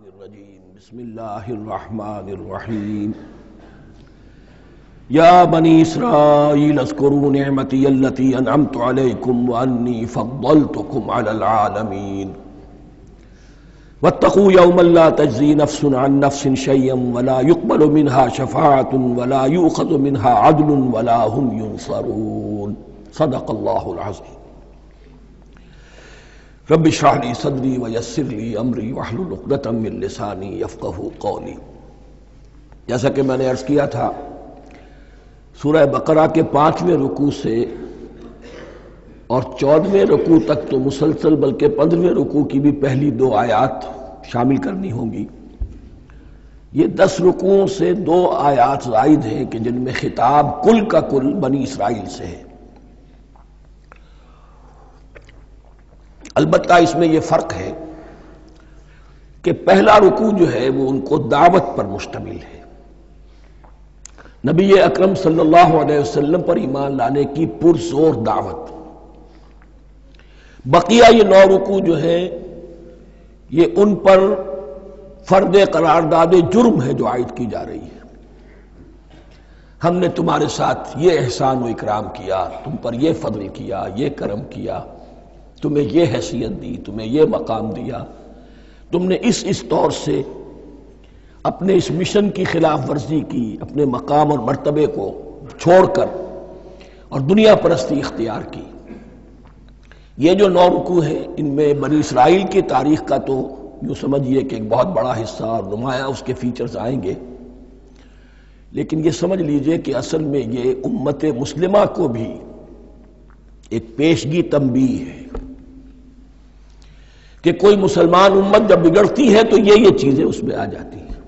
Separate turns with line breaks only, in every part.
الرجیم بسم اللہ الرحمن الرحیم یا بنی اسرائیل اذکروا نعمتی التی انعمت علیکم وانی فضلتکم علی العالمین واتقوا یوما لا تجزی نفس عن نفس شیئا ولا يقبل منها شفاعة ولا یؤخذ منها عدل ولا هم ینصرون صدق اللہ العظیم رب اشرح لی صدری ویسر لی امری واحلل عقدۃ من لسانی یفقہوا قولی۔ جیسا کہ میں نے عرض کیا تھا، سورہ بقرہ کے 5ویں رکوع سے اور 14ویں رکوع تک تو مسلسل، بلکہ 15ویں رکوع کی بھی پہلی 2 آیات شامل کرنی ہوں گی۔ یہ 10 رکوعوں سے 2 آیات زائد ہیں کہ جن میں خطاب کل کا کل بنی اسرائیل سے ہے۔ البتہ اس میں یہ فرق ہے کہ پہلا رکوع جو ہے وہ ان کو دعوت پر مشتمل ہے، نبی اکرم صلی اللہ علیہ وسلم پر ایمان لانے کی پرزور دعوت۔ بقیہ یہ 9 رکوع جو ہیں یہ ان پر فرد قرارداد جرم ہے جو عائد کی جا رہی ہے۔ ہم نے تمہارے ساتھ یہ احسان و اکرام کیا، تم پر یہ فضل کیا، یہ کرم کیا، تمہیں یہ حیثیت دی، تمہیں یہ مقام دیا، تم نے اس طور سے اپنے اس مشن کی خلاف ورزی کی، اپنے مقام اور مرتبے کو چھوڑ کر اور دنیا پرستی اختیار کی۔ یہ جو 9 رکوع ہیں ان میں بنی اسرائیل کی تاریخ کا تو یوں سمجھیے کہ ایک بہت بڑا حصہ اور نمایاں اس کے فیچرز آئیں گے، لیکن یہ سمجھ لیجئے کہ اصل میں یہ امت مسلمہ کو بھی ایک پیشگی تنبیہ ہے کہ کوئی مسلمان امت جب بگڑتی ہے تو یہ چیزیں اس میں آ جاتی ہیں۔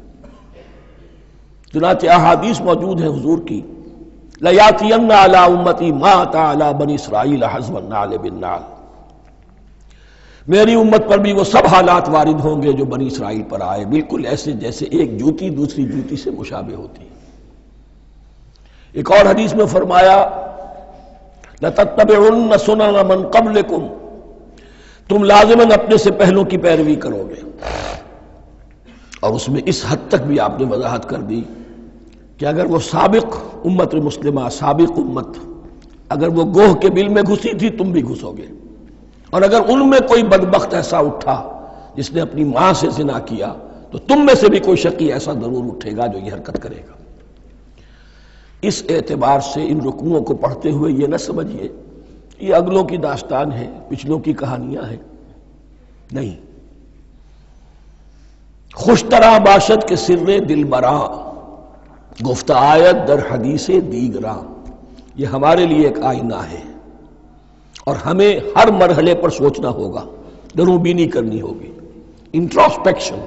چنانچہ احادیث موجود ہیں حضور کی، لَيَأْتِيَنَّ عَلَىٰ أُمَّتِي مَا أَتَىٰ عَلَىٰ بَنِي إِسْرَائِيلَ حَزْوَ النَّعْلِ بِالنَّعْلِ، میری امت پر بھی وہ سب حالات وارد ہوں گے جو بنی اسرائیل پر آئے، بالکل ایسے جیسے ایک جوتی دوسری جوتی سے مشابہ ہوتی ہے۔ ایک اور حدیث میں فرمایا لَتَتَّبِعُنَّ سُنَنَ مَنْ قَبْلِكُمْ، تم لازماً اپنے سے پہلوں کی پیروی کرو گے۔ اور اس میں اس حد تک بھی آپ نے وضاحت کر دی کہ اگر وہ سابق امت مسلمہ، سابق امت، اگر وہ گوہ کے بل میں گھسی تھی تم بھی گھسو گے، اور اگر ان میں کوئی بدبخت ایسا اٹھا جس نے اپنی ماں سے زنا کیا تو تم میں سے بھی کوئی شقی ایسا ضرور اٹھے گا جو یہ حرکت کرے گا۔ اس اعتبار سے ان رکوعوں کو پڑھتے ہوئے یہ نہ سمجھیے یہ اگلوں کی داستان ہے، پچھلوں کی کہانیاں ہیں، نہیں۔ خوش طرح باشد کے سر دل براں، گفت آیت در حدیث دیگراں، یہ ہمارے لیے ایک آئینہ ہے اور ہمیں ہر مرحلے پر سوچنا ہوگا، دروں بینی کرنی ہوگی، انٹروسپیکشن،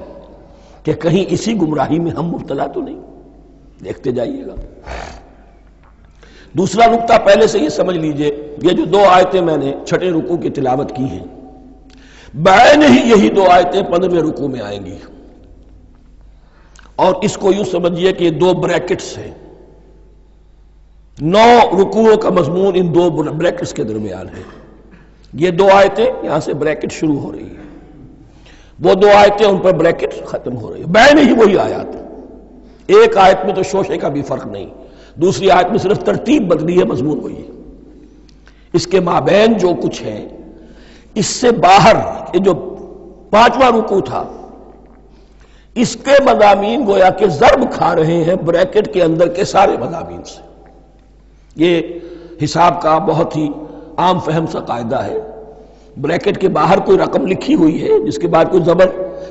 کہ کہیں اسی گمراہی میں ہم مبتلا تو نہیں۔ دیکھتے جائیے گا۔ دوسرا نقطہ پہلے سے یہ سمجھ لیجئے، یہ جو 2 آیتیں میں نے 6 رکوع کی تلاوت کی ہیں، بعین ہی یہی 2 آیتیں 15ویں رکوع میں آئیں گی، اور اس کو یوں سمجھیے کہ یہ 2 بریکٹس ہیں۔ 9 رکوعوں کا مضمون ان 2 بریکٹس کے درمیان ہے۔ یہ 2 آیتیں یہاں سے بریکٹ شروع ہو رہی ہیں، وہ 2 آیتیں ان پر بریکٹ ختم ہو رہی ہیں، بعین ہی وہی آیات۔ ایک آیت میں تو شوشے کا بھی فرق نہیں، دوسری آیت میں صرف ترتیب بدلی ہے، مضمون وہی ہے۔ اس کے مابین جو کچھ ہے، اس سے باہر یہ جو 5واں رکوع تھا، اس کے مضامین گویا کہ ضرب کھا رہے ہیں بریکٹ کے اندر کے سارے مضامین سے۔ یہ حساب کا بہت ہی عام فہم سا قاعدہ ہے، بریکٹ کے باہر کوئی رقم لکھی ہوئی ہے جس کے بعد کوئی زبر،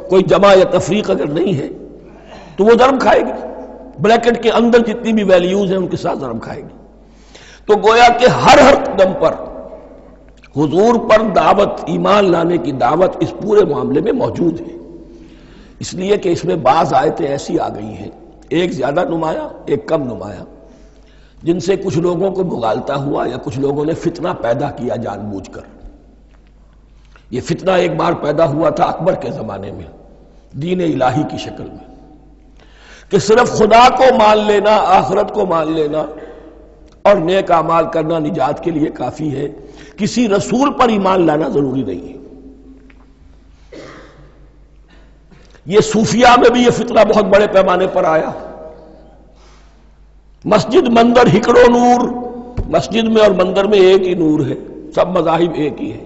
کوئی جمع یا تفریق اگر نہیں ہے تو وہ ضرب کھائے گی، بریکٹ کے اندر جتنی بھی ویلیوز ہیں ان کے ساتھ ضرب کھائے گی۔ تو گویا کہ ہر قدم پر حضور پر دعوت، ایمان لانے کی دعوت اس پورے معاملے میں موجود ہے، اس لیے کہ اس میں بعض آیتیں ایسی آ گئی ہیں، ایک زیادہ نمایاں ایک کم نمایاں، جن سے کچھ لوگوں کو بغالتا ہوا یا کچھ لوگوں نے فتنہ پیدا کیا جان بوجھ کر۔ یہ فتنہ ایک بار پیدا ہوا تھا اکبر کے زمانے میں، دین الہی کی شکل میں، کہ صرف خدا کو مان لینا، آخرت کو مان لینا اور نیک اعمال کرنا نجات کے لیے کافی ہے، کسی رسول پر ایمان لانا ضروری نہیں ہے۔ یہ صوفیہ میں بھی یہ فتنہ بہت بڑے پیمانے پر آیا. مسجد مندر ہکڑو نور، مسجد میں اور مندر میں ایک ہی نور ہے، سب مذاہب ایک ہی ہے.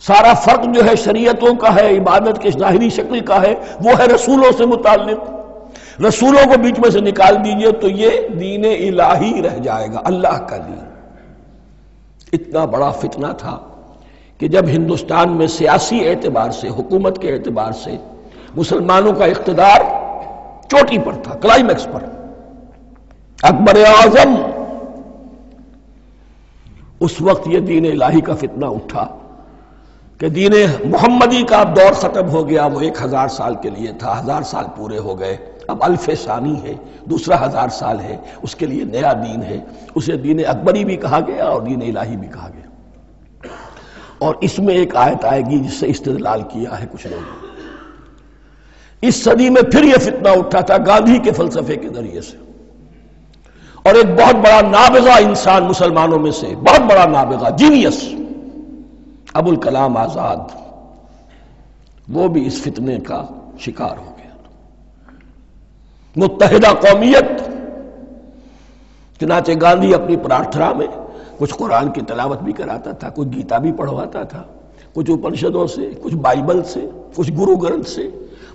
سارا فرق جو ہے شریعتوں کا ہے، عبادت کی ظاہری شکل کا ہے، وہ ہے رسولوں سے متعلق. رسولوں کو بیچ میں سے نکال دیجئے تو یہ دین الہی رہ جائے گا، اللہ کا دین. اتنا بڑا فتنہ تھا کہ جب ہندوستان میں سیاسی اعتبار سے، حکومت کے اعتبار سے مسلمانوں کا اقتدار چوٹی پر تھا، کلائمیکس پر، اکبر اعظم، اس وقت یہ دین الہی کا فتنہ اٹھا کہ دین محمدی کا اب دور ختم ہو گیا. وہ 1000 سال کے لیے تھا، 1000 سال پورے ہو گئے، اب الف ثانی ہے، دوسرا 1000 سال ہے، اس کے لیے نیا دین ہے. اسے دین اکبری بھی کہا گیا اور دین الہی بھی کہا گیا. اور اس میں ایک آیت آئے گی جس سے استدلال کیا ہے کچھ لوگوں نے. اس صدی میں پھر یہ فتنہ اٹھا تھا گاندھی کے فلسفے کے ذریعے سے، اور ایک بہت بڑا نابغہ انسان مسلمانوں میں سے، بہت بڑا نابغہ، جینیس، ابوالکلام آزاد، وہ بھی اس فتنے کا شکار ہو گیا. متحدہ قومیت. چنانچہ گاندھی اپنی پرارتھنا میں کچھ قرآن کی تلاوت بھی کراتا تھا، کچھ گیتا بھی پڑھواتا تھا، کچھ اپنشدوں سے، کچھ بائبل سے، کچھ گرو گرنتھ سے.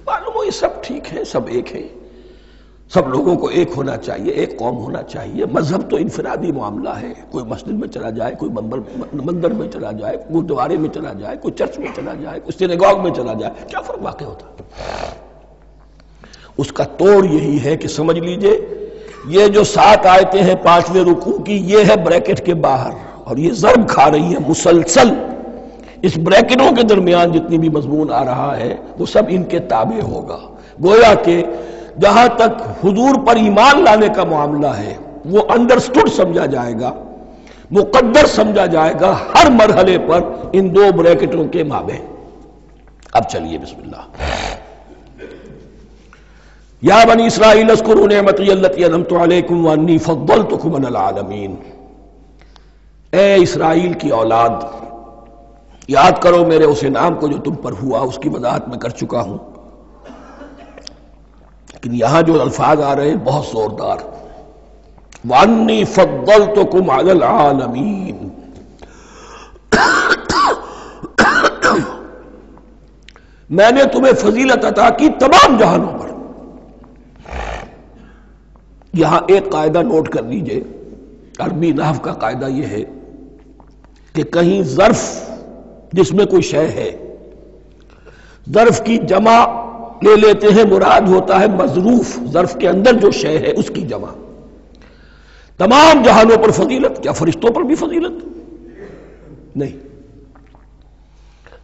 معلوم ہو یہ سب ٹھیک ہے، سب ایک ہے، سب لوگوں کو ایک ہونا چاہیے، ایک قوم ہونا چاہیے. مذہب تو انفرادی معاملہ ہے، کوئی مسجد میں چلا جائے، کوئی مندر میں چلا جائے، گردوارے میں چلا جائے، کوئی چرچ میں چلا جائے، کوئی سینیگاگ میں چلا جائے، کیا فرق واقع ہوتا ہے؟ اس کا توڑ یہی ہے کہ سمجھ لیجئے یہ جو 7 آیتیں ہیں 5ویں رکوع کی، یہ ہے بریکٹ کے باہر، اور یہ ضرب کھا رہی ہے مسلسل. اس بریکٹوں کے درمیان جتنی بھی مضمون آ رہا ہے وہ سب ان کے تابع ہوگا. گویا کہ جہاں تک حضور پر ایمان لانے کا معاملہ ہے وہ انڈرسٹوڈ سمجھا جائے گا، مقدر سمجھا جائے گا ہر مرحلے پر ان 2 بریکٹوں کے مابین. اب چلیے بسم اللہ. یا بنی اسرائیل اذکروا نعمتی التی انعمت علیکم وانی فضلتکم علی العالمین. اے اسرائیل کی اولاد، یاد کرو میرے اس انعام کو جو تم پر ہوا، اس کی وضاحت میں کر چکا ہوں، لیکن یہاں جو الفاظ آ رہے ہیں بہت زوردار. وانی فضلتکم علی العالمین. میں نے تمہیں فضیلت عطا کی تمام جہانوں پر. یہاں ایک قاعدہ نوٹ کر لیجئے، عربی نحو کا قاعدہ یہ ہے کہ کہیں ظرف جس میں کوئی شے ہے، ظرف کی جمع لے لیتے ہیں، مراد ہوتا ہے مظروف، ظرف کے اندر جو شے ہے اس کی جمع. تمام جہانوں پر فضیلت، کیا فرشتوں پر بھی فضیلت؟ نہیں،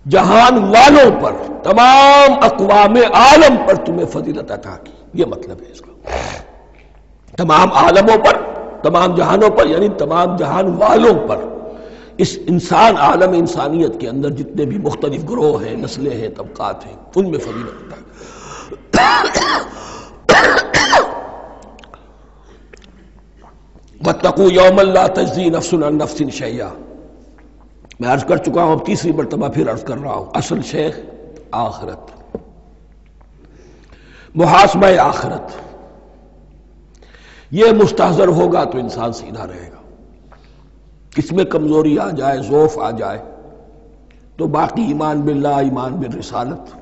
جہان والوں پر، تمام اقوام عالم پر تمہیں فضیلت عطا کی، یہ مطلب ہے اس کا. تمام عالموں پر، تمام جہانوں پر، یعنی تمام جہان والوں پر. اس انسان، عالم انسانیت کے اندر جتنے بھی مختلف گروہ ہیں، نسلیں ہیں، طبقات ہیں، ان میں فضیلت عطا کی. واتقوا یوما لا تجزی نفس عن نفس شیئا. میں عرض کر چکا ہوں، اب تیسری مرتبہ پھر عرض کر رہا ہوں. اصل شیخ آخرت، محاسبہ آخرت. یہ مستحضر ہوگا تو انسان سیدھا رہے گا. کس میں کمزوری آ جائے، ضعف آ جائے، تو باقی ایمان باللہ، ایمان بالرسالت،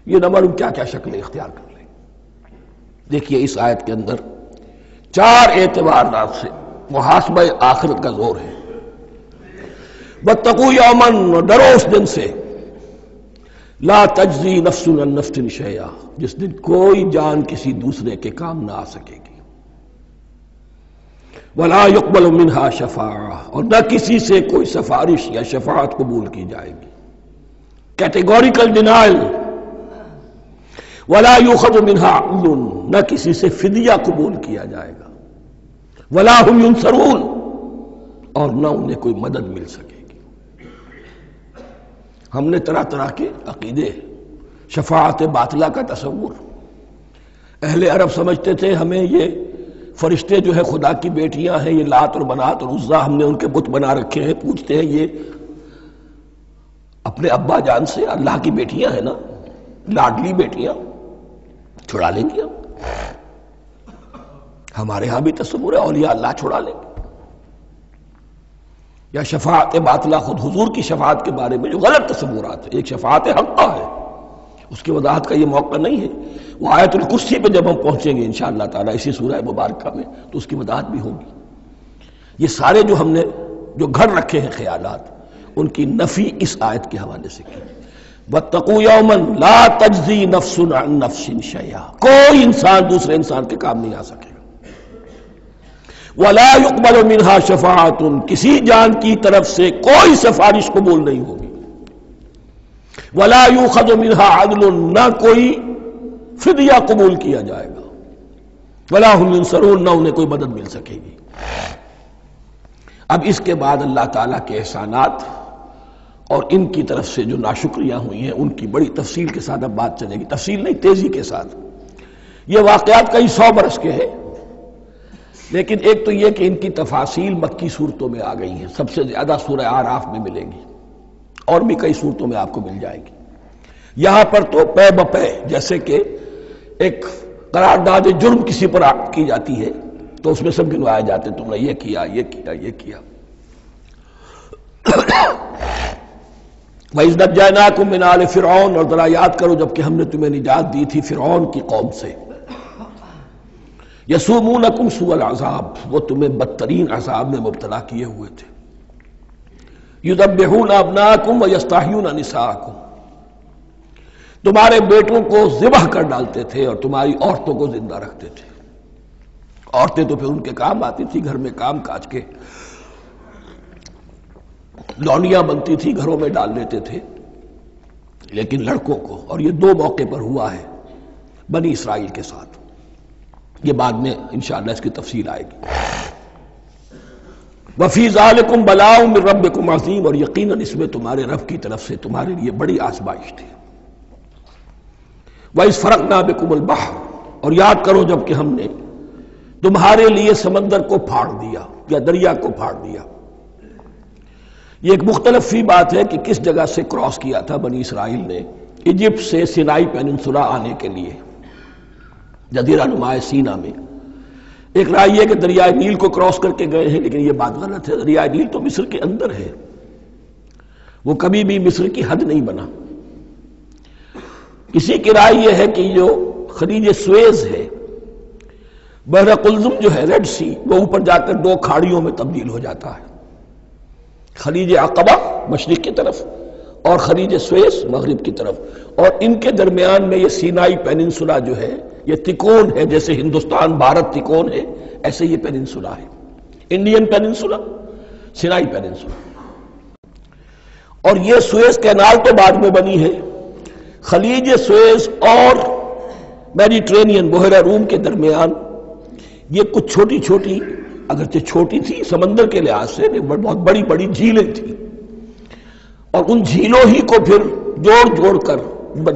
یہ نہ معلوم کیا کیا شکلیں اختیار کر لیں. دیکھیے اس آیت کے اندر 4 اعتبارات سے محاسبہ آخرت کا زور ہے. واتقوا یوما، ڈرو اس دن سے، لا تجزی نفس عن نفس شیئا، جس دن کوئی جان کسی دوسرے کے کام نہ آ سکے گی. ولا يقبل منها شفاعہ، اور نہ کسی سے کوئی سفارش یا شفاعت قبول کی جائے گی. Categorical denial. ولا يؤخذ منها عدل، نہ کسی سے فدیہ قبول کیا جائے گا. ولا هم ينصرون، اور نہ انہیں کوئی مدد مل سکے گی. ہم نے طرح طرح کے عقیدے، شفاعت باطلہ کا تصور. اہل عرب سمجھتے تھے ہمیں یہ فرشتے جو ہے خدا کی بیٹیاں ہیں، یہ لات اور منات اور عزا، ہم نے ان کے بت بنا رکھے ہیں. پوچھتے ہیں یہ اپنے ابا جان سے اللہ کی بیٹیاں ہیں نا، لاڈلی بیٹیاں چھڑا لیں گی ہمارے ہاں بھی تصور ہے اولیاء اللہ چھڑا لیں گے. یا شفاعت باطلہ، خود حضور کی شفاعت کے بارے میں جو غلط تصورات ہیں. ایک شفاعت حقہ ہے، اس کی وضاحت کا یہ موقع نہیں ہے. وہ آیت الکرسی پہ جب ہم پہنچیں گے انشاءاللہ تعالیٰ اسی سورہ مبارکہ میں تو اس کی وضاحت بھی ہوگی. یہ سارے جو ہم نے جو گھڑ رکھے ہیں خیالات، ان کی نفی اس آیت کے حوالے سے کی. وَاتَّقُوا يَوْمًا لَا تَجْزِي نَفْسٌ عَن نَفْسٍ شَيْئًا، کوئی انسان دوسرے انسان کے کام نہیں آ سکے. وَلَا يُقْبَلُ مِنْهَا شَفَاعَةٌ، کسی جان کی طرف سے کوئی سفارش قبول نہیں ہوگی. وَلَا يُؤْخَذُ مِنْهَا عَدْلٌ، نہ کوئی فدیہ قبول کیا جائے گا. وَلَا هُمْ يُنصَرُونَ، نہ انہیں کوئی مدد مل سکے گی. اب اس کے بعد اللہ تعالیٰ کے احسانات اور ان کی طرف سے جو ناشکریاں ہوئی ہیں ان کی بڑی تفصیل کے ساتھ اب بات چلے گی. تفصیل نہیں، تیزی کے ساتھ. یہ واقعات کئی 100 برس کے ہیں، لیکن ایک تو یہ کہ ان کی تفاصیل مکی صورتوں میں آ گئی ہیں. سب سے زیادہ سورہ اعراف میں ملے گی، اور بھی کئی صورتوں میں آپ کو مل جائے گی. یہاں پر تو پے بپے، جیسے کہ ایک قرارداد جرم کسی پر کی جاتی ہے تو اس میں سب گنوائے جاتے، تم نے یہ کیا، یہ کیا، یہ کیا. وَإِذْ نَجَّيْنَاكُمْ مِنْ آلِ فِرْعَوْنَ، اور ذرا یاد کرو جب کہ ہم نے تمہیں نجات دی تھی فرعون کی قوم سے. یسومونکم سوء العذاب، وہ تمہیں بدترین عذاب میں مبتلا کیے ہوئے تھے. یذبحون ابناءکم ویستحیون نساءکم، تمہارے بیٹوں کو ذبح کر ڈالتے تھے اور تمہاری عورتوں کو زندہ رکھتے تھے. عورتیں تو پھر ان کے کام آتی تھی، گھر میں کام کاج کے لونیاں بنتی تھی، گھروں میں ڈال لیتے تھے. لیکن لڑکوں کو، اور یہ 2 موقع پر ہوا ہے بنی اسرائیل کے ساتھ، یہ بعد میں انشاءاللہ اس کی تفصیل آئے گی. وَفِي ذَلِكُمْ بَلَاءٌ مِّن رَبِّكُمْ عَظِيمٌ، اور یقیناً اس میں تمہارے رب کی طرف سے تمہارے لیے بڑی آزمائش تھی. وَإِذْ فَرَقْنَا بِكُمُ الْبَحْرَ، اور یاد کرو جب کہ ہم نے تمہارے لیے سمندر کو پھاڑ دیا یا دریا کو پھاڑ دیا. یہ ایک مختلف فی بات ہے کہ کس جگہ سے کراس کیا تھا بنی اسرائیل نے ایجپٹ سے سینائی پیننسولا آنے کے لیے جزیرہ نما سینا میں. ایک رائے یہ کہ دریائے نیل کو کراس کر کے گئے ہیں، لیکن یہ بات غلط ہے. دریائے نیل تو مصر کے اندر ہے، وہ کبھی بھی مصر کی حد نہیں بنا. کسی کی رائے یہ ہے کہ جو خلیج سویز ہے، بحر قلزم جو ہے، ریڈ سی، وہ اوپر جا کر 2 کھاڑیوں میں تبدیل ہو جاتا ہے. خلیج عقبہ مشرق کی طرف اور خلیج سویز مغرب کی طرف، اور ان کے درمیان میں یہ سینائی پیننسولا جو ہے یہ تکون ہے. جیسے ہندوستان بھارت تکون ہے، ایسے یہ پیننسولا ہے، انڈین پیننسولا، سینائی پیننسولا. اور یہ سویز کینال تو بعد میں بنی ہے. خلیج سویز اور میڈیٹرینین بحیرہ روم کے درمیان یہ کچھ چھوٹی چھوٹی، اگرچہ چھوٹی تھی سمندر کے لحاظ سے، بہت بڑی بڑی جھیلیں تھیں، اور ان جھیلوں ہی کو پھر جوڑ جوڑ کر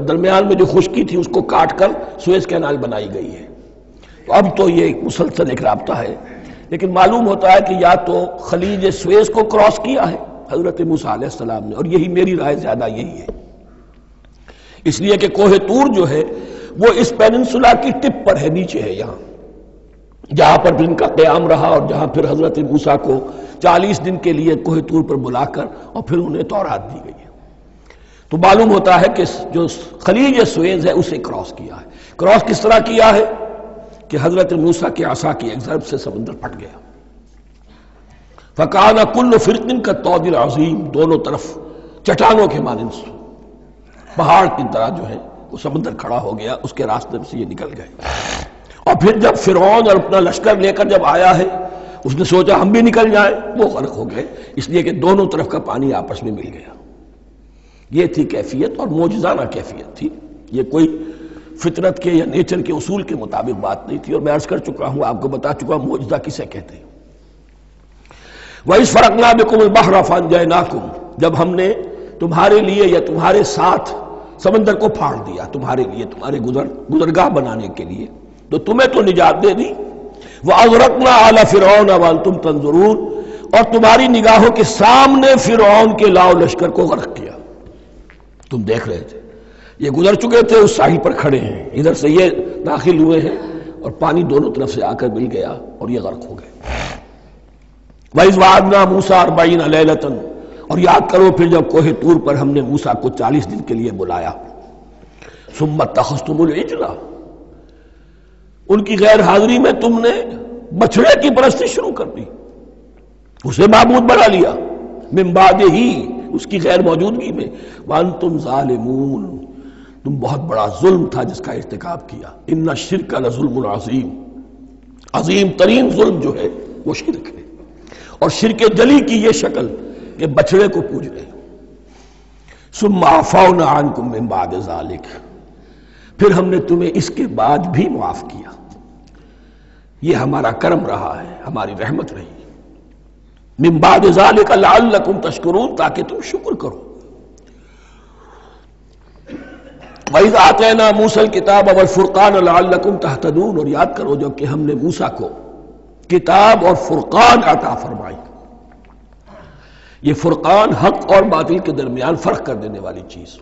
درمیان میں جو خشکی تھی اس کو کاٹ کر سویز کینال بنائی گئی ہے. اب تو یہ مسلسل ایک رابطہ ہے، لیکن معلوم ہوتا ہے کہ یا تو خلیج سویز کو کراس کیا ہے حضرت موسیٰ علیہ السلام نے، اور یہی میری رائے زیادہ یہی ہے، اس لیے کہ کوہ طور جو ہے وہ اس پیننسولا کی ٹپ پر ہے، نیچے ہے یہاں، جہاں پر ان کا قیام رہا اور جہاں پھر حضرت موسیٰ کو 40 دن کے لیے کوہ طور پر بلا کر اور پھر انہیں تورات دی گئی ہے. تو معلوم ہوتا ہے کہ جو خلیج سویز ہے اسے کراس کیا ہے. کراس کس طرح کیا ہے کہ حضرت موسیٰ کے عصا کی ایک ضرب سے سمندر پھٹ گیا. فَكَانَ كُلُّ فِرْقٍ كَالطَّوْدِ الْعَظِيمِ، دونوں طرف چٹانوں کے مانند پہاڑ کی طرح جو ہے وہ سمندر کھڑا ہو گیا، اس کے راستے سے یہ نکل گئے. اور پھر جب فرعون اور اپنا لشکر لے کر جب آیا ہے اس نے سوچا ہم بھی نکل جائیں، وہ غرق ہو گئے، اس لیے کہ دونوں طرف کا پانی آپس میں مل گیا. یہ تھی کیفیت، اور معجزانہ کیفیت تھی. یہ کوئی فطرت کے یا نیچر کے اصول کے مطابق بات نہیں تھی، اور میں عرض کر چکا ہوں، آپ کو بتا چکا ہوں معجزہ کسے کہتے ہیں. وَإِذْ فَرَقْنَا بِكُمُ الْبَحْرَ فَأَنْجَيْنَاكُمْ، جب ہم نے تمہارے لیے یا تمہارے ساتھ سمندر کو پھاڑ دیا، تمہارے لیے، تمہارے گزرگاہ بنانے کے لیے، تو تمہیں تو نجات دے دی. وَأَغْرَقْنَا آلَ فِرْعَوْنَ وَأَنْتُمْ تَنظُرُونَ، اور تمہاری نگاہوں کے سامنے فرعون کے لاؤ لشکر کو غرق کیا، تم دیکھ رہے تھے. یہ گزر چکے تھے، اس ساحل پر کھڑے ہیں، ادھر سے یہ داخل ہوئے ہیں اور پانی دونوں طرف سے آ کر مل گیا اور یہ غرق ہو گئے۔ وَإِذْ وَعَدْنَا مُوسَىٰ 40 لَيْلَةً، اور یاد کرو پھر جب کوہ طور پر ہم نے موسیٰ کو 40 دن کے لیے بلایا۔ ثُمَّ اتَّخَذْتُمُ الْعِجْلَ، ان کی غیر حاضری میں تم نے بچھڑے کی پرستی شروع کر دی، اسے معبود بنا لیا، من بعدہ، اس کی غیر موجودگی میں، وَأَنْتُمْ ظَالِمُونَ، تم بہت بڑا ظلم تھا جس کا ارتکاب کیا۔ ان الشرک لظلم عظیم، عظیم ترین ظلم جو ہے وہ شرک ہے، اور شرک جلی کی یہ شکل کہ بچڑے کو پوج رہے۔ ثم عفونا عنکم من بعد ذلک، پھر ہم نے تمہیں اس کے بعد بھی معاف کیا، یہ ہمارا کرم رہا ہے، ہماری رحمت رہی۔ من بعد ذلک لعلکم تشکرون، تاکہ تم شکر کرو۔ وَإِذْ آتَيْنَا مُوسَى الْكِتَابَ وَالْفُرْقَانَ لَعَلَّكُمْ تَهْتَدُونَ، اور یاد کرو جب کہ ہم نے موسیٰ کو کتاب اور فرقان عطا فرمائی۔ یہ فرقان حق اور باطل کے درمیان فرق کر دینے والی چیز،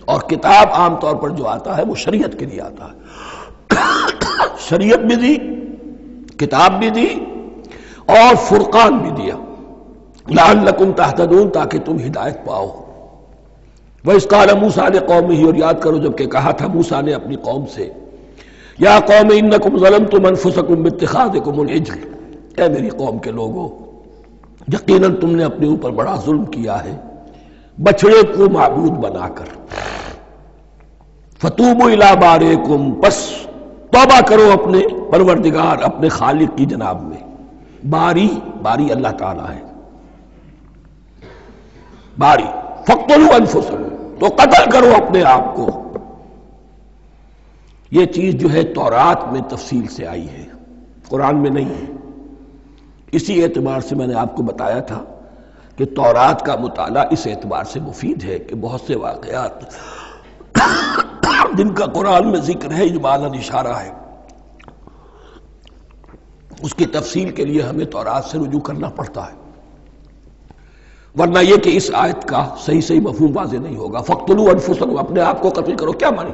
اور کتاب عام طور پر جو آتا ہے وہ شریعت کے لیے آتا ہے، شریعت بھی دی، کتاب بھی دی اور فرقان بھی دیا، لعلکم تہتدون، تاکہ تم ہدایت پاؤ۔ وَإِذْ قَالَ مُوسَىٰ لِقَوْمِهِ، اور یاد کرو جب کہ کہا تھا موسیٰ نے اپنی قوم سے، یا قوم انکم ظلمتم انفسکم باتخاذکم العجل، اے میری قوم کے لوگو، یقیناً تم نے اپنے اوپر بڑا ظلم کیا ہے بچڑے کو معبود بنا کر۔ فتوبوا الی بارئکم، پس توبہ کرو اپنے پروردگار، اپنے خالق کی جناب میں۔ باری، باری اللہ تعالیٰ ہے، باری۔ فاقتلوا انفسکم، تو قتل کرو اپنے آپ کو۔ یہ چیز جو ہے تورات میں تفصیل سے آئی ہے، قرآن میں نہیں ہے۔ اسی اعتبار سے میں نے آپ کو بتایا تھا کہ تورات کا مطالعہ اس اعتبار سے مفید ہے کہ بہت سے واقعات جن کا قرآن میں ذکر ہے، اجمالاً اشارہ ہے، اس کی تفصیل کے لیے ہمیں تورات سے رجوع کرنا پڑتا ہے، ورنہ یہ کہ اس آیت کا صحیح مفہوم واضح نہیں ہوگا۔ فاقتلوا انفسکم، اپنے آپ کو قتل کرو، کیا مانی؟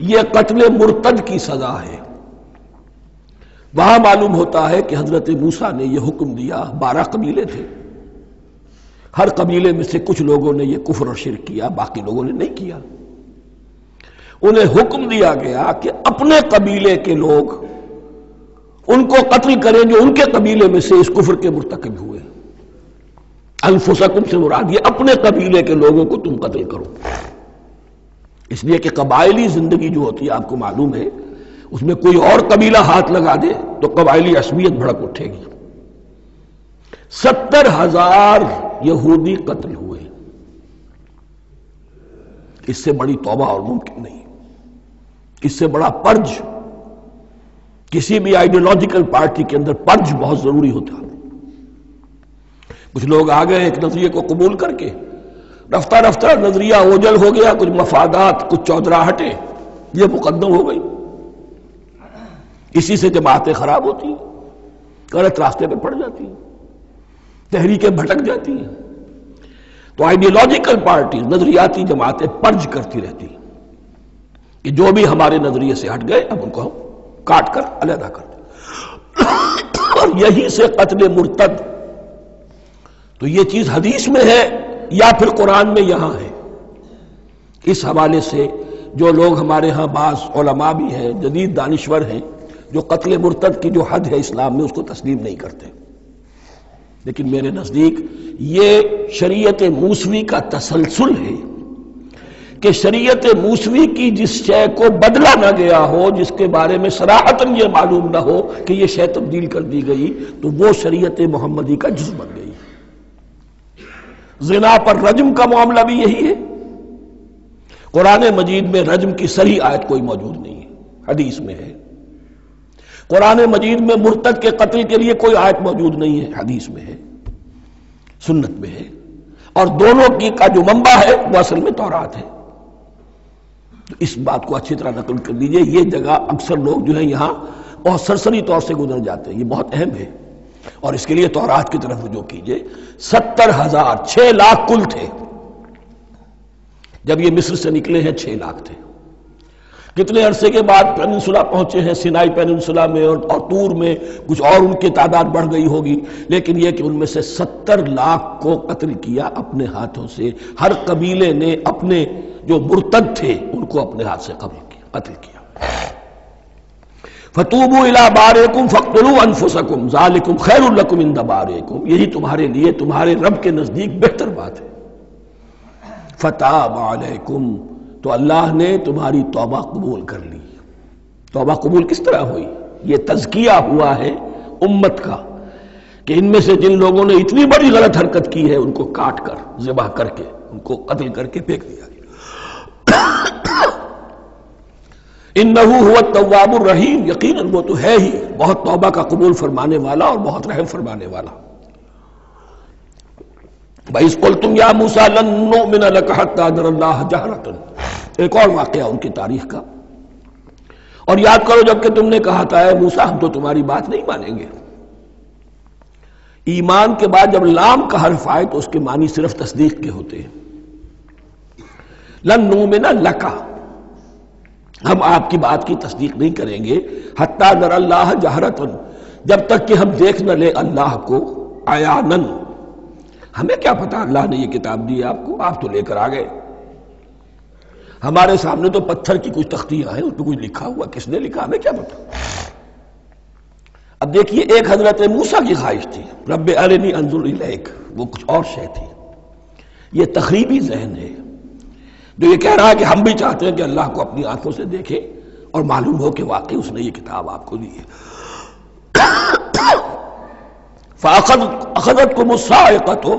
یہ قتل مرتد کی سزا ہے۔ وہاں معلوم ہوتا ہے کہ حضرت موسیٰ نے یہ حکم دیا، 12 قبیلے تھے، ہر قبیلے میں سے کچھ لوگوں نے یہ کفر اور شرک کیا، باقی لوگوں نے نہیں کیا۔ انہیں حکم دیا گیا کہ اپنے قبیلے کے لوگ ان کو قتل کریں جو ان کے قبیلے میں سے اس کفر کے مرتکب ہوئے۔ انفسکم سے مراد یہ اپنے قبیلے کے لوگوں کو تم قتل کرو، اس لیے کہ قبائلی زندگی جو ہوتی ہے آپ کو معلوم ہے، اس میں کوئی اور قبیلہ ہاتھ لگا دے تو قبائلی عصبیت بھڑک اٹھے گی۔ 70,000 یہودی قتل ہوئے، اس سے بڑی توبہ اور ممکن نہیں، اس سے بڑا پرج، کسی بھی آئیڈیولوجیکل پارٹی کے اندر پرج بہت ضروری ہوتا ہے۔ کچھ لوگ آ گئے ایک نظریے کو قبول کر کے، رفتہ رفتہ نظریہ اوجل ہو گیا، کچھ مفادات، کچھ چودراہٹیں یہ مقدم ہو گئی، اسی سے جماعتیں خراب ہوتی ہیں، غلط راستے پہ پڑ جاتی ہیں، تحریکیں بھٹک جاتی ہیں۔ تو آئیڈیولوجیکل پارٹی، نظریاتی جماعتیں پرج کرتی رہتی ہیں کہ جو بھی ہمارے نظریے سے ہٹ گئے اب ان کو ہم کاٹ کر علیحدہ کر دیں، اور یہی سے قتل مرتد۔ تو یہ چیز حدیث میں ہے یا پھر قرآن میں یہاں ہے۔ اس حوالے سے جو لوگ ہمارے ہاں بعض علماء بھی ہیں، جدید دانشور ہیں، جو قتل مرتد کی جو حد ہے اسلام میں اس کو تسلیم نہیں کرتے، لیکن میرے نزدیک یہ شریعت موسوی کا تسلسل ہے کہ شریعت موسوی کی جس شے کو بدلا نہ گیا ہو، جس کے بارے میں صراحتاً یہ معلوم نہ ہو کہ یہ شے تبدیل کر دی گئی، تو وہ شریعت محمدی کا جز بن گئی۔ زنا پر رجم کا معاملہ بھی یہی ہے۔ قرآن مجید میں رجم کی صریح آیت کوئی موجود نہیں ہے، حدیث میں ہے۔ قرآن مجید میں مرتد کے قتل کے لیے کوئی آیت موجود نہیں ہے، حدیث میں ہے، سنت میں ہے، اور دونوں کی کا جو منبع ہے وہ اصل میں تورات ہے۔ تو اس بات کو اچھی طرح نقل کر لیجئے، یہ جگہ اکثر لوگ جو ہیں یہاں بہت سرسری طور سے گزر جاتے ہیں، یہ بہت اہم ہے، اور اس کے لیے تورات کی طرف رجوع کیجئے۔ 70,000، 6 لاکھ کل تھے، جب یہ مصر سے نکلے ہیں 6 لاکھ تھے. کتنے عرصے کے بعد پیننسولا پہنچے ہیں، سینائی پیننسولا میں اور طور میں کچھ اور ان کی تعداد بڑھ گئی ہوگی، لیکن یہ کہ ان میں سے 70 لاکھ کو قتل کیا اپنے ہاتھوں سے. ہر قبیلے نے اپنے جو مرتد تھے ان کو اپنے ہاتھ سے قتل کیا. فَتُوبُوا إِلَىٰ بَارِئِكُمْ فَاقْتُلُوا أَنفُسَكُمْ ذَلِكُمْ خَيْرٌ لَكُمْ عِندَ بَارِئِكُمْ، یہی تمہارے لیے تمہارے رب کے نزدیک بہتر بات ہے. فَتَابَ عَلَيْكُمْ، تو اللہ نے تمہاری توبہ قبول کر لی. توبہ قبول کس طرح ہوئی؟ یہ تزکیہ ہوا ہے امت کا کہ ان میں سے جن لوگوں نے اتنی بڑی غلط حرکت کی ہے ان کو کاٹ کر، ذبح کر کے، ان کو قتل کر کے پھینک دیا. انہو هو التواب الرحیم، یقیناً وہ تو ہے ہی بہت توبہ کا قبول فرمانے والا اور بہت رحم فرمانے والا. وَإِذْ قُلْتُمْ يَا مُوسَىٰ لَن نُّؤْمِنَ لَكَ حَتَّىٰ نَرَى اللَّهَ جَهْرَةً، ایک اور واقعہ ان کی تاریخ کا. اور یاد کرو جب کہ تم نے کہا تھا اے موسیٰ ہم تو تمہاری بات نہیں مانیں گے. ایمان کے بعد جب لام کا حرف آئے تو اس کے معنی صرف تصدیق کے ہوتے ہیں. لن نؤمن لک، ہم آپ کی بات کی تصدیق نہیں کریں گے، حتی نر اللہ جہرتن، جب تک کہ ہم دیکھ نہ لیں اللہ کو عیانن. ہمیں کیا پتا اللہ نے یہ کتاب دی آپ کو، آپ تو لے کر آ گئے. ہمارے سامنے تو پتھر کی کچھ تختیاں ہیں، اس پہ کچھ لکھا ہوا، کس نے لکھا ہمیں کیا پتا. اب دیکھیے ایک حضرت موسیٰ کی خواہش تھی رب ارنی انظر الیک، وہ کچھ اور شے تھی. یہ تخریبی ذہن ہے جو یہ کہہ رہا ہے کہ ہم بھی چاہتے ہیں کہ اللہ کو اپنی آنکھوں سے دیکھیں اور معلوم ہو کہ واقعی اس نے یہ کتاب آپ کو دی ہے. فَأَخَذَتْكُمُ الصَّاعِقَةُ،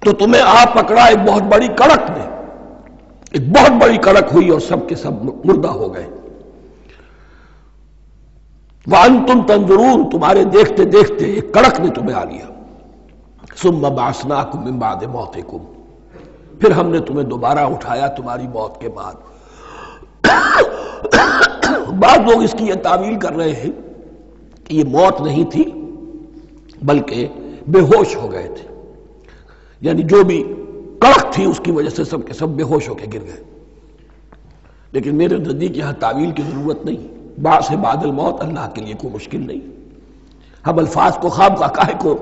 تو تمہیں آپ پکڑا ایک بہت بڑی کڑک نے، ایک بہت بڑی کڑک ہوئی اور سب کے سب مردہ ہو گئے. وَأَنْتُمْ تَنظُرُونَ، تمہارے دیکھتے دیکھتے ایک کڑک نے تمہیں آ لیا. ثُمَّ بَعَثْنَاكُمْ مِنْ بَعْدِ مَوْتِكُمْ، پھر ہم نے تمہیں دوبارہ اٹھایا تمہاری موت کے بعد. بعض لوگ اس کی یہ تعویل کر رہے ہیں کہ یہ موت نہیں تھی بلکہ بے ہوش ہو گئے تھے، یعنی جو بھی کڑک تھی اس کی وجہ سے سب کے سب بے ہوش ہو کے گر گئے. لیکن میرے نزدیک یہاں تعویل کی ضرورت نہیں. بعث بعد الموت اللہ کے لیے کوئی مشکل نہیں. ہم الفاظ کو خواب کاہے کو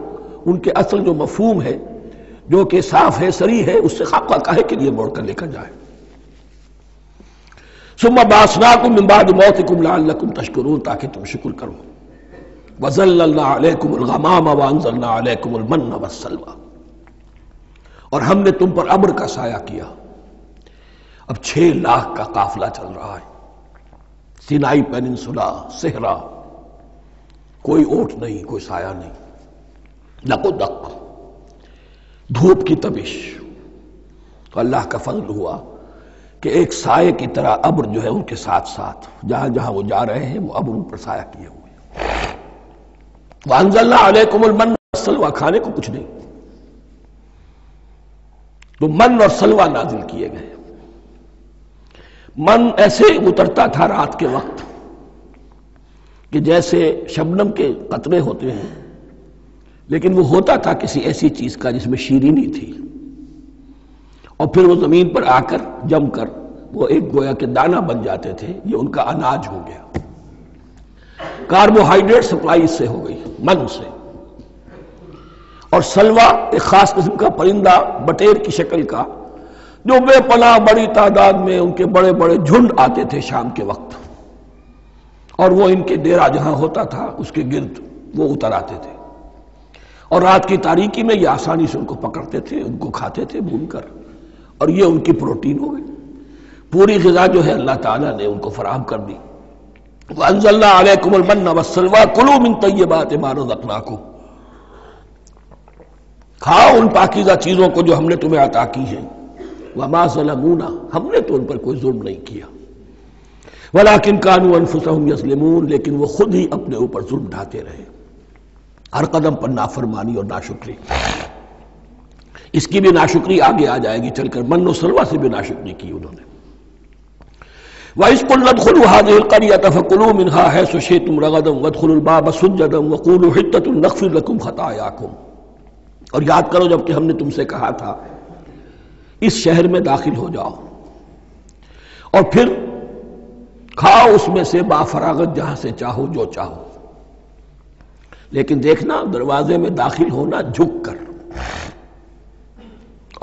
ان کے اصل جو مفہوم ہے جو کہ صاف ہے صریح ہے اس سے خواب کاہے کے لیے موڑ کر لے کر جائے. ثم بعثناکم من بعد موتکم لعلکم تشکرون، تاکہ تم شکر کرو. وظللنا علیکم الغمام وانزلنا علیکم المن والسلوى، اور ہم نے تم پر ابر کا سایہ کیا. اب 6 لاکھ کا قافلہ چل رہا ہے، سینائی پیننسولا، صحرا، کوئی اوٹ نہیں، کوئی سایہ نہیں، دق و دق، دھوپ کی تبش. تو اللہ کا فضل ہوا کہ ایک سائے کی طرح ابر جو ہے ان کے ساتھ ساتھ جہاں جہاں وہ جا رہے ہیں وہ ابر ان پر سایہ کیے ہوئے. وَأَنزَلْنَا عَلَيْكُمُ الْمَنَّ وَالسَّلْوَىٰ، کھانے کو کچھ نہیں تو من اور سلوہ نازل کیے گئے. من ایسے اترتا تھا رات کے وقت کہ جیسے شبنم کے قطرے ہوتے ہیں، لیکن وہ ہوتا تھا کسی ایسی چیز کا جس میں شیرینی تھی، اور پھر وہ زمین پر آ کر جم کر وہ ایک گویا کے دانہ بن جاتے تھے. یہ ان کا اناج ہو گیا. کاربوہائیڈریٹ سپلائی اس سے ہو گئی من سے. اور سلوہ ایک خاص قسم کا پرندہ بٹیر کی شکل کا جو بے پناہ بڑی تعداد میں ان کے بڑے بڑے جھنڈ آتے تھے شام کے وقت، اور وہ ان کے ڈیرا جہاں ہوتا تھا اس کے گرد وہ اتر آتے تھے، اور رات کی تاریکی میں یہ آسانی سے ان کو پکڑتے تھے، ان کو کھاتے تھے بھون کر، اور یہ ان کی پروٹین ہو گئی. پوری غذا جو ہے اللہ تعالیٰ نے ان کو فراہم کر دی. وَأَنزَلْنَا عَلَيْكُمُ الْمَنَّ وَالسَّلْوَىٰ كُلُوا مِن طَيِّبَاتِ مَا رَزَقْنَاكُمْ، کھاؤ ان پاکیزہ چیزوں کو جو ہم نے تمہیں عطا کی ہیں. وَمَا ظَلَمُونَا، ہم نے تو ان پر کوئی ظلم نہیں کیا. وَلَٰكِن كَانُوا أَنفُسَهُمْ يَظْلِمُونَ، لیکن وہ خود ہی اپنے اوپر ظلم ڈھاتے رہے، ہر قدم پر نافرمانی اور ناشکری. اس کی بھی ناشکری آگے آ جائے گی چل کر، من و سلوہ سے بھی ناشکری کی انہوں نے. وَإِذْ قُلْنَا ادْخُلُوا هَٰذِهِ الْقَرْيَةَ فَكُلُوا مِنْهَا حَيْثُ شِئْتُمْ رَغَدًا وَادْخُلُوا الْبَابَ سُجَّدًا وَقُولُوا حِطَّةٌ نَغْفِرْ لَكُمْ خَطَايَاكُمْ. اور یاد کرو جب کہ ہم نے تم سے کہا تھا اس شہر میں داخل ہو جاؤ اور پھر کھاؤ اس میں سے بافراغت جہاں سے چاہو جو چاہو، لیکن دیکھنا دروازے میں داخل ہونا جھک کر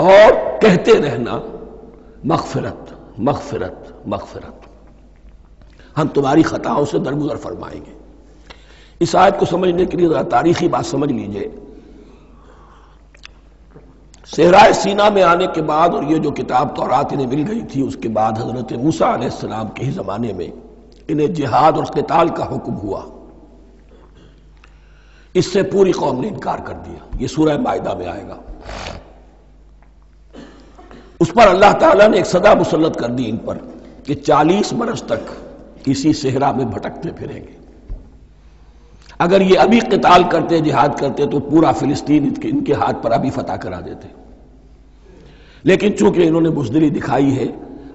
اور کہتے رہنا مغفرت مغفرت مغفرت، ہم تمہاری خطاؤں سے درگزر فرمائیں گے۔ اس آیت کو سمجھنے کے لیے ذرا تاریخی بات سمجھ لیجئے۔ صحرائے سینا میں آنے کے بعد، اور یہ جو کتاب تورات انہیں مل گئی تھی، اس کے بعد حضرت موسیٰ علیہ السلام کے ہی زمانے میں انہیں جہاد اور قتال کا حکم ہوا۔ اس سے پوری قوم نے انکار کر دیا، یہ سورہ مائدہ میں آئے گا۔ اس پر اللہ تعالیٰ نے ایک سزا مسلط کر دی ان پر کہ 40 برس تک اسی صحرا میں بھٹکتے پھریں گے۔ اگر یہ ابھی قتال کرتے، جہاد کرتے، تو پورا فلسطین ان کے ہاتھ پر ابھی فتح کرا دیتے، لیکن چونکہ انہوں نے بزدلی دکھائی ہے،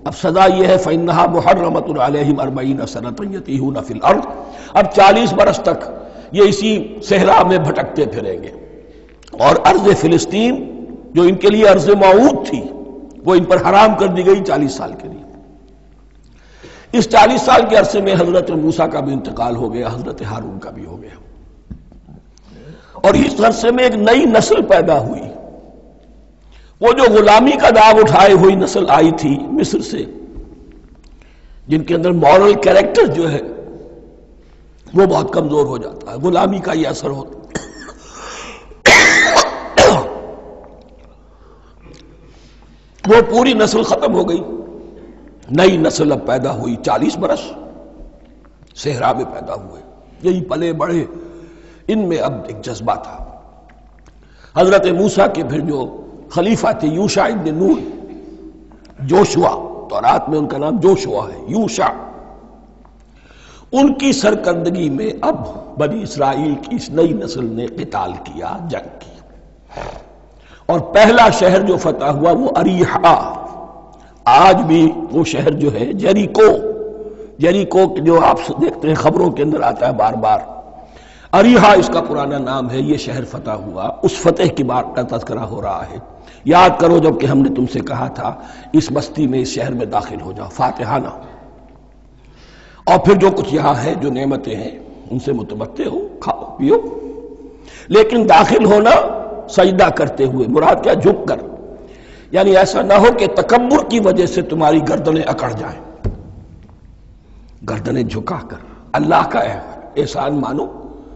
اب سزا یہ ہے فَإِنَّهَا مُحَرَّمَةٌ عَلَيْهِمْ 40 سَنَةً يَتِيهُونَ فِي الْأَرْضِ، اب 40 برس تک یہ اسی صحرا میں بھٹکتے پھریں گے، اور ارض فلسطین جو ان کے لیے ارض موعود تھی وہ ان پر حرام کر دی گئی 40 سال کے لیے۔ اس 40 سال کے عرصے میں حضرت موسیٰ کا بھی انتقال ہو گیا، حضرت ہارون کا بھی ہو گیا، اور اس عرصے میں ایک نئی نسل پیدا ہوئی۔ وہ جو غلامی کا داغ اٹھائے ہوئی نسل آئی تھی مصر سے، جن کے اندر مورل کیریکٹر جو ہے وہ بہت کمزور ہو جاتا ہے، غلامی کا یہ اثر ہوتا ہے۔ وہ پوری نسل ختم ہو گئی، نئی نسل اب پیدا ہوئی، 40 برس صحرا میں پیدا ہوئے، یہی پلے بڑھے، ان میں اب ایک جذبہ تھا۔ حضرت موسیٰ کے پھر جو خلیفہ تھے یوشع ابن نون، جوشوا، تورات میں ان کا نام جوشوا ہے، یوشع، ان کی سرکردگی میں اب بنی اسرائیل کی اس نئی نسل نے قتال کیا، جنگ کی، اور پہلا شہر جو فتح ہوا وہ اریحا۔ آج بھی وہ شہر جو ہے جیریکو جو آپ دیکھتے ہیں خبروں کے اندر آتا ہے بار بار، اریحا اس کا پرانا نام ہے، یہ شہر فتح ہوا۔ اس فتح کی بات کا تذکرہ ہو رہا ہے، یاد کرو جب کہ ہم نے تم سے کہا تھا اس بستی میں، اس شہر میں داخل ہو جاؤ فاتحانہ، اور پھر جو کچھ یہاں ہے، جو نعمتیں ہیں ان سے متمتع ہو، کھاؤ پیو، لیکن داخل ہونا سجدہ کرتے ہوئے، مراد کیا، جھک کر، یعنی ایسا نہ ہو کہ تکبر کی وجہ سے تمہاری گردنیں اکڑ جائیں، گردنیں جھکا کر اللہ کا احسان مانو،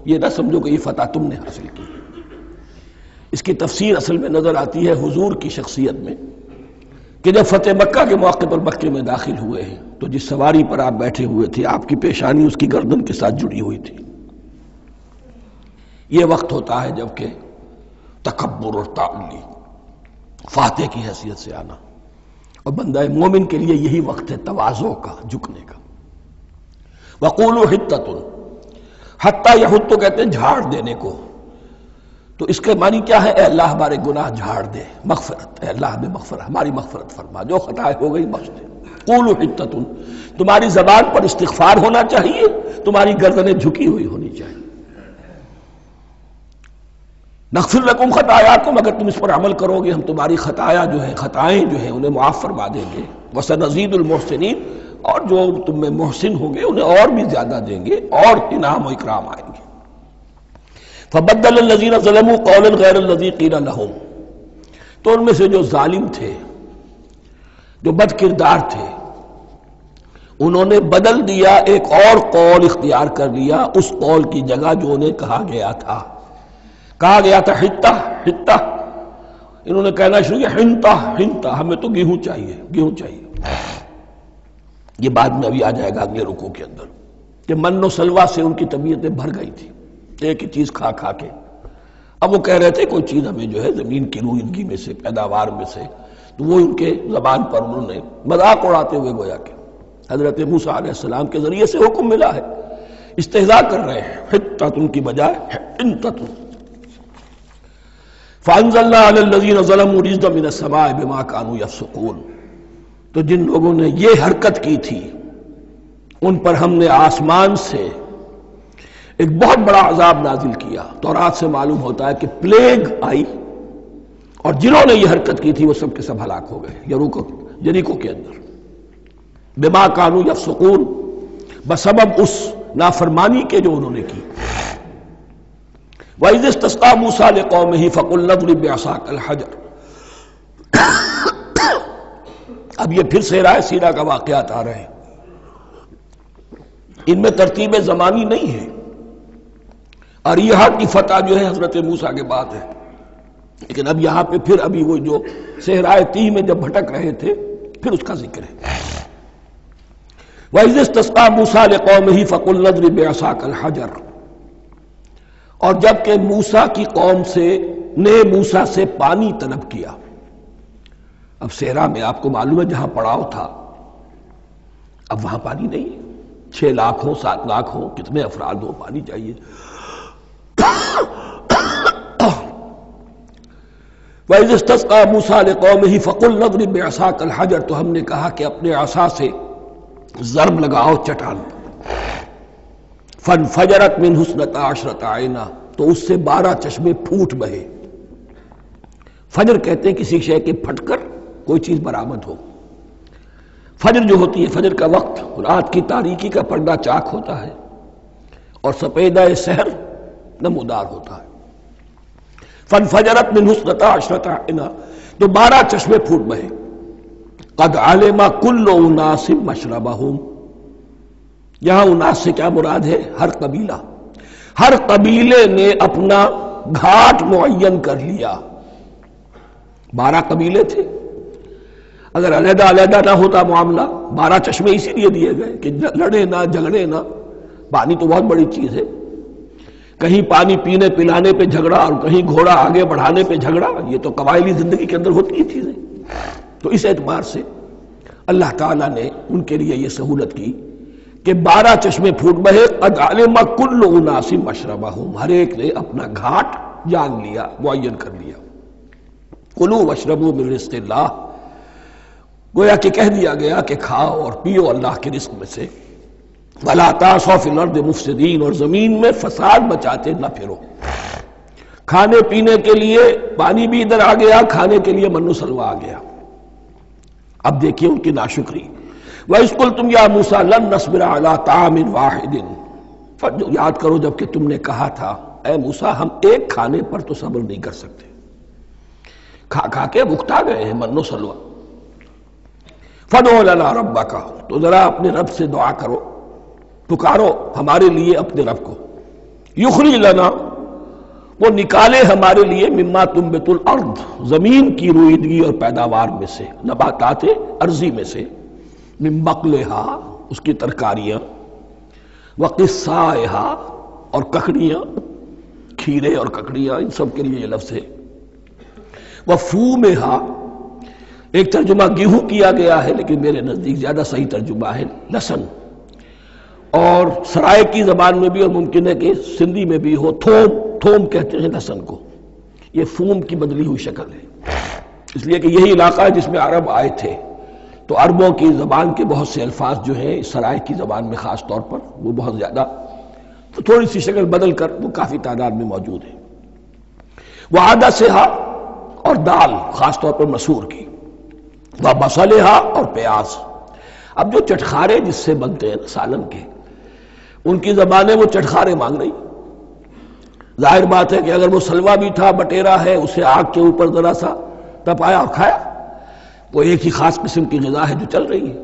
یہ نہ سمجھو کہ یہ فتح تم نے حاصل کی۔ اس کی تفسیر اصل میں نظر آتی ہے حضور کی شخصیت میں، کہ جب فتح مکہ کے موقع پر مکے میں داخل ہوئے ہیں تو جس سواری پر آپ بیٹھے ہوئے تھے، آپ کی پیشانی اس کی گردن کے ساتھ جڑی ہوئی تھی۔ یہ وقت ہوتا ہے جب کہ تکبر اور تعالی، فاتح کی حیثیت سے آنا، اور بندہ مومن کے لیے یہی وقت ہے تواضع کا، جھکنے کا۔ وَقُولُوا حِطَّةٌ، حتیٰ یہود تو کہتے ہیں جھاڑ دینے کو، تو اس کے معنی کیا ہے، اے اللہ ہمارے گناہ جھاڑ دے، مغفرت، اے اللہ ہمیں مغفرت، ہماری مغفرت فرما، جو خطائیں ہو گئی بخش دے۔ قولوا حِطَّةٌ، تمہاری زبان پر استغفار ہونا چاہیے، تمہاری گردنیں جھکی ہوئی ہونی چاہیے۔ نغفر لکم خطایاکم، اگر تم اس پر عمل کرو گے ہم تمہاری خطائیں جو ہیں انہیں معاف فرما دیں گے۔ وسنزید المحسنین، اور جو تم میں محسن ہوں گے انہیں اور بھی زیادہ دیں گے، اور انعام و اکرام آئیں گے۔ فبدل الذین ظلموا قولا غیر الذی قیل لہم، تو ان میں سے جو ظالم تھے، جو بد کردار تھے، انہوں نے بدل دیا، ایک اور قول اختیار کر لیا اس قول کی جگہ جو انہیں کہا گیا تھا حتہ حتہ، انہوں نے کہنا شروع کیا ہنتا ہنتا، ہمیں تو گیہوں چاہیے۔ یہ بعد میں ابھی آ جائے گا اگلے رکوع کے اندر، کہ من و سلوہ سے ان کی طبیعتیں بھر گئی تھی ایک ہی چیز کھا کھا کے۔ اب وہ کہہ رہے تھے کوئی چیز ہمیں جو ہے زمین کی روئندگی میں سے، پیداوار میں سے، تو وہ ان کے زبان پر انہوں نے مذاق اڑاتے ہوئے گویا کہ حضرت موسیٰ علیہ السلام کے ذریعے سے حکم ملا ہے، استہزاء کر رہے ہیں، حتۃ کی بجائے حنتۃ۔ فَأَنزَلْنَا عَلَى الَّذِينَ ظَلَمُوا رِجْزًا مِنَ السَّمَاءِ بِمَا كَانُوا يَفْسُقُونَ، تو جن لوگوں نے یہ حرکت کی تھی ان پر ہم نے آسمان سے ایک بہت بڑا عذاب نازل کیا۔ تورات سے معلوم ہوتا ہے کہ پلیگ آئی اور جنہوں نے یہ حرکت کی تھی وہ سب کے سب ہلاک ہو گئے یریکو کے اندر، بما کانوا یفسقون، بسبب اس نافرمانی کے جو انہوں نے کی۔ وَإِذِ اسْتَسْقَىٰ مُوسَىٰ لِقَوْمِهِ فَقُلْنَا اضْرِب بِّعَصَاكَ الْحَجَرَ۔ اب یہ پھر صحرائے سینا کا واقعات آ رہے ہیں، ان میں ترتیب زمانی نہیں ہے، اور یہاں کی فتح جو ہے حضرت موسیٰ کے بعد ہے، لیکن اب یہاں پہ پھر ابھی وہ جو صحرائے تیہ میں جب بھٹک رہے تھے پھر اس کا ذکر ہے۔ وَإِذِ اسْتَسْقَىٰ مُوسَىٰ لِقَوْمِهِ فَقُلْنَا اضْرِب بِّعَصَاكَ الْحَجَرَ، اور جب کہ موسیٰ کی قوم نے موسیٰ سے پانی طلب کیا۔ اب صحرا میں آپ کو معلوم ہے جہاں پڑاؤ تھا اب وہاں پانی نہیں ہے، 6 لاکھ ہو 7 لاکھ ہو کتنے افراد ہو پانی چاہیے۔ وَإِذِ اسْتَسْقَىٰ مُوسَىٰ لِقَوْمِهِ فَقُلْنَا اضْرِب بِّعَصَاكَ الْحَجَرَ، تو ہم نے کہا کہ اپنے عصا سے ضرب لگاؤ چٹان، فَانْفَجَرَتْ مِنْهُ اثْنَتَا عَشْرَةَ عَيْنًا، تو اس سے 12 چشمے پھوٹ بہے۔ فجر کہتے ہیں کسی شے کے پھٹ کر کوئی چیز برآمد ہو۔ فجر جو ہوتی ہے، فجر کا وقت رات کی تاریکی کا پردہ چاک ہوتا ہے اور سپیدہ سحر نمودار ہوتا ہے۔ فَانْفَجَرَتْ مِنْهُ اثْنَتَا عَشْرَةَ عَيْنًا، تو 12 چشمے پھوٹ بہے۔ قَدْ عَلِمَ كُلُّ أُنَاسٍ مَشْرَبَهُمْ، یہاں اناس سے کیا مراد ہے؟ ہر قبیلہ، ہر قبیلے نے اپنا گھاٹ معین کر لیا۔ 12 قبیلے تھے، اگر علیحدہ علیحدہ نہ ہوتا معاملہ، 12 چشمے اسی لیے دیے گئے کہ لڑے نہ جھگڑے نہ۔ پانی تو بہت بڑی چیز ہے، کہیں پانی پینے پلانے پہ جھگڑا اور کہیں گھوڑا آگے بڑھانے پہ جھگڑا، یہ تو قبائلی زندگی کے اندر ہوتی ہی چیزیں۔ تو اس اعتبار سے اللہ تعالیٰ نے ان کے لیے یہ سہولت کی کہ 12 چشمے پھوٹ بہے۔ قد علم کل اناس مشربہم، ہر ایک نے اپنا گھاٹ جان لیا، معین کر لیا۔ کلوا واشربوا من رزق اللہ، گویا کہ کہہ دیا گیا کہ کھاؤ اور پیو اللہ کے رزق میں سے۔ ولا تعثوا فی الارض مفسدین، اور زمین میں فساد مچاتے نہ پھرو۔ کھانے پینے کے لیے پانی بھی ادھر آ گیا، کھانے کے لیے من و سلوہ آ گیا۔ اب دیکھیے ان کی ناشکری۔ وَإِذْ قُلْتُمْ يَا مُوسَىٰ لَن نَّصْبِرَ عَلَىٰ طَعَامٍ وَاحِدٍ، یاد کرو جب کہ تم نے کہا تھا اے موسیٰ ہم ایک کھانے پر تو صبر نہیں کر سکتے، کھا کھا کے بکتا گئے ہیں من و سلوہ۔ فَادْعُ لَنَا رَبَّكَ، تو ذرا اپنے رب سے دعا کرو، پکارو ہمارے لیے اپنے رب کو۔ یخرج لنا، وہ نکالے ہمارے لیے، مما تنبت الارض، زمین کی روئیدگی اور پیداوار میں سے، نباتات ارضی میں سے، من بقلہا، اس کی ترکاریاں، وقصائہا، اور ککڑیاں، کھیرے اور ککڑیاں، ان سب کے لیے یہ لفظ ہے۔ وفومہا، ایک ترجمہ گیہوں کیا گیا ہے لیکن میرے نزدیک زیادہ صحیح ترجمہ ہے لہسن، اور سرائے کی زبان میں بھی اور ممکن ہے کہ سندھی میں بھی ہو تھوم، تھوم کہتے ہیں لہسن کو، یہ فوم کی بدلی ہوئی شکل ہے، اس لیے کہ یہی علاقہ ہے جس میں عرب آئے تھے، تو عربوں کی زبان کے بہت سے الفاظ جو ہیں سرائے کی زبان میں خاص طور پر وہ بہت زیادہ، تو تھوڑی سی شکل بدل کر وہ کافی تعداد میں موجود ہے۔ وعدسہا، اور دال خاص طور پر مسور کی، وبصلہا، اور پیاز۔ اب جو چٹخارے جس سے بنتے ہیں سالن کے، ان کی زبانیں وہ چٹخارے مانگ رہی۔ ظاہر بات ہے کہ اگر وہ سلوا بھی تھا، بٹیرا ہے، اسے آگ کے اوپر ذرا سا تپایا اور کھایا، وہ ایک ہی خاص قسم کی غذا ہے جو چل رہی ہے۔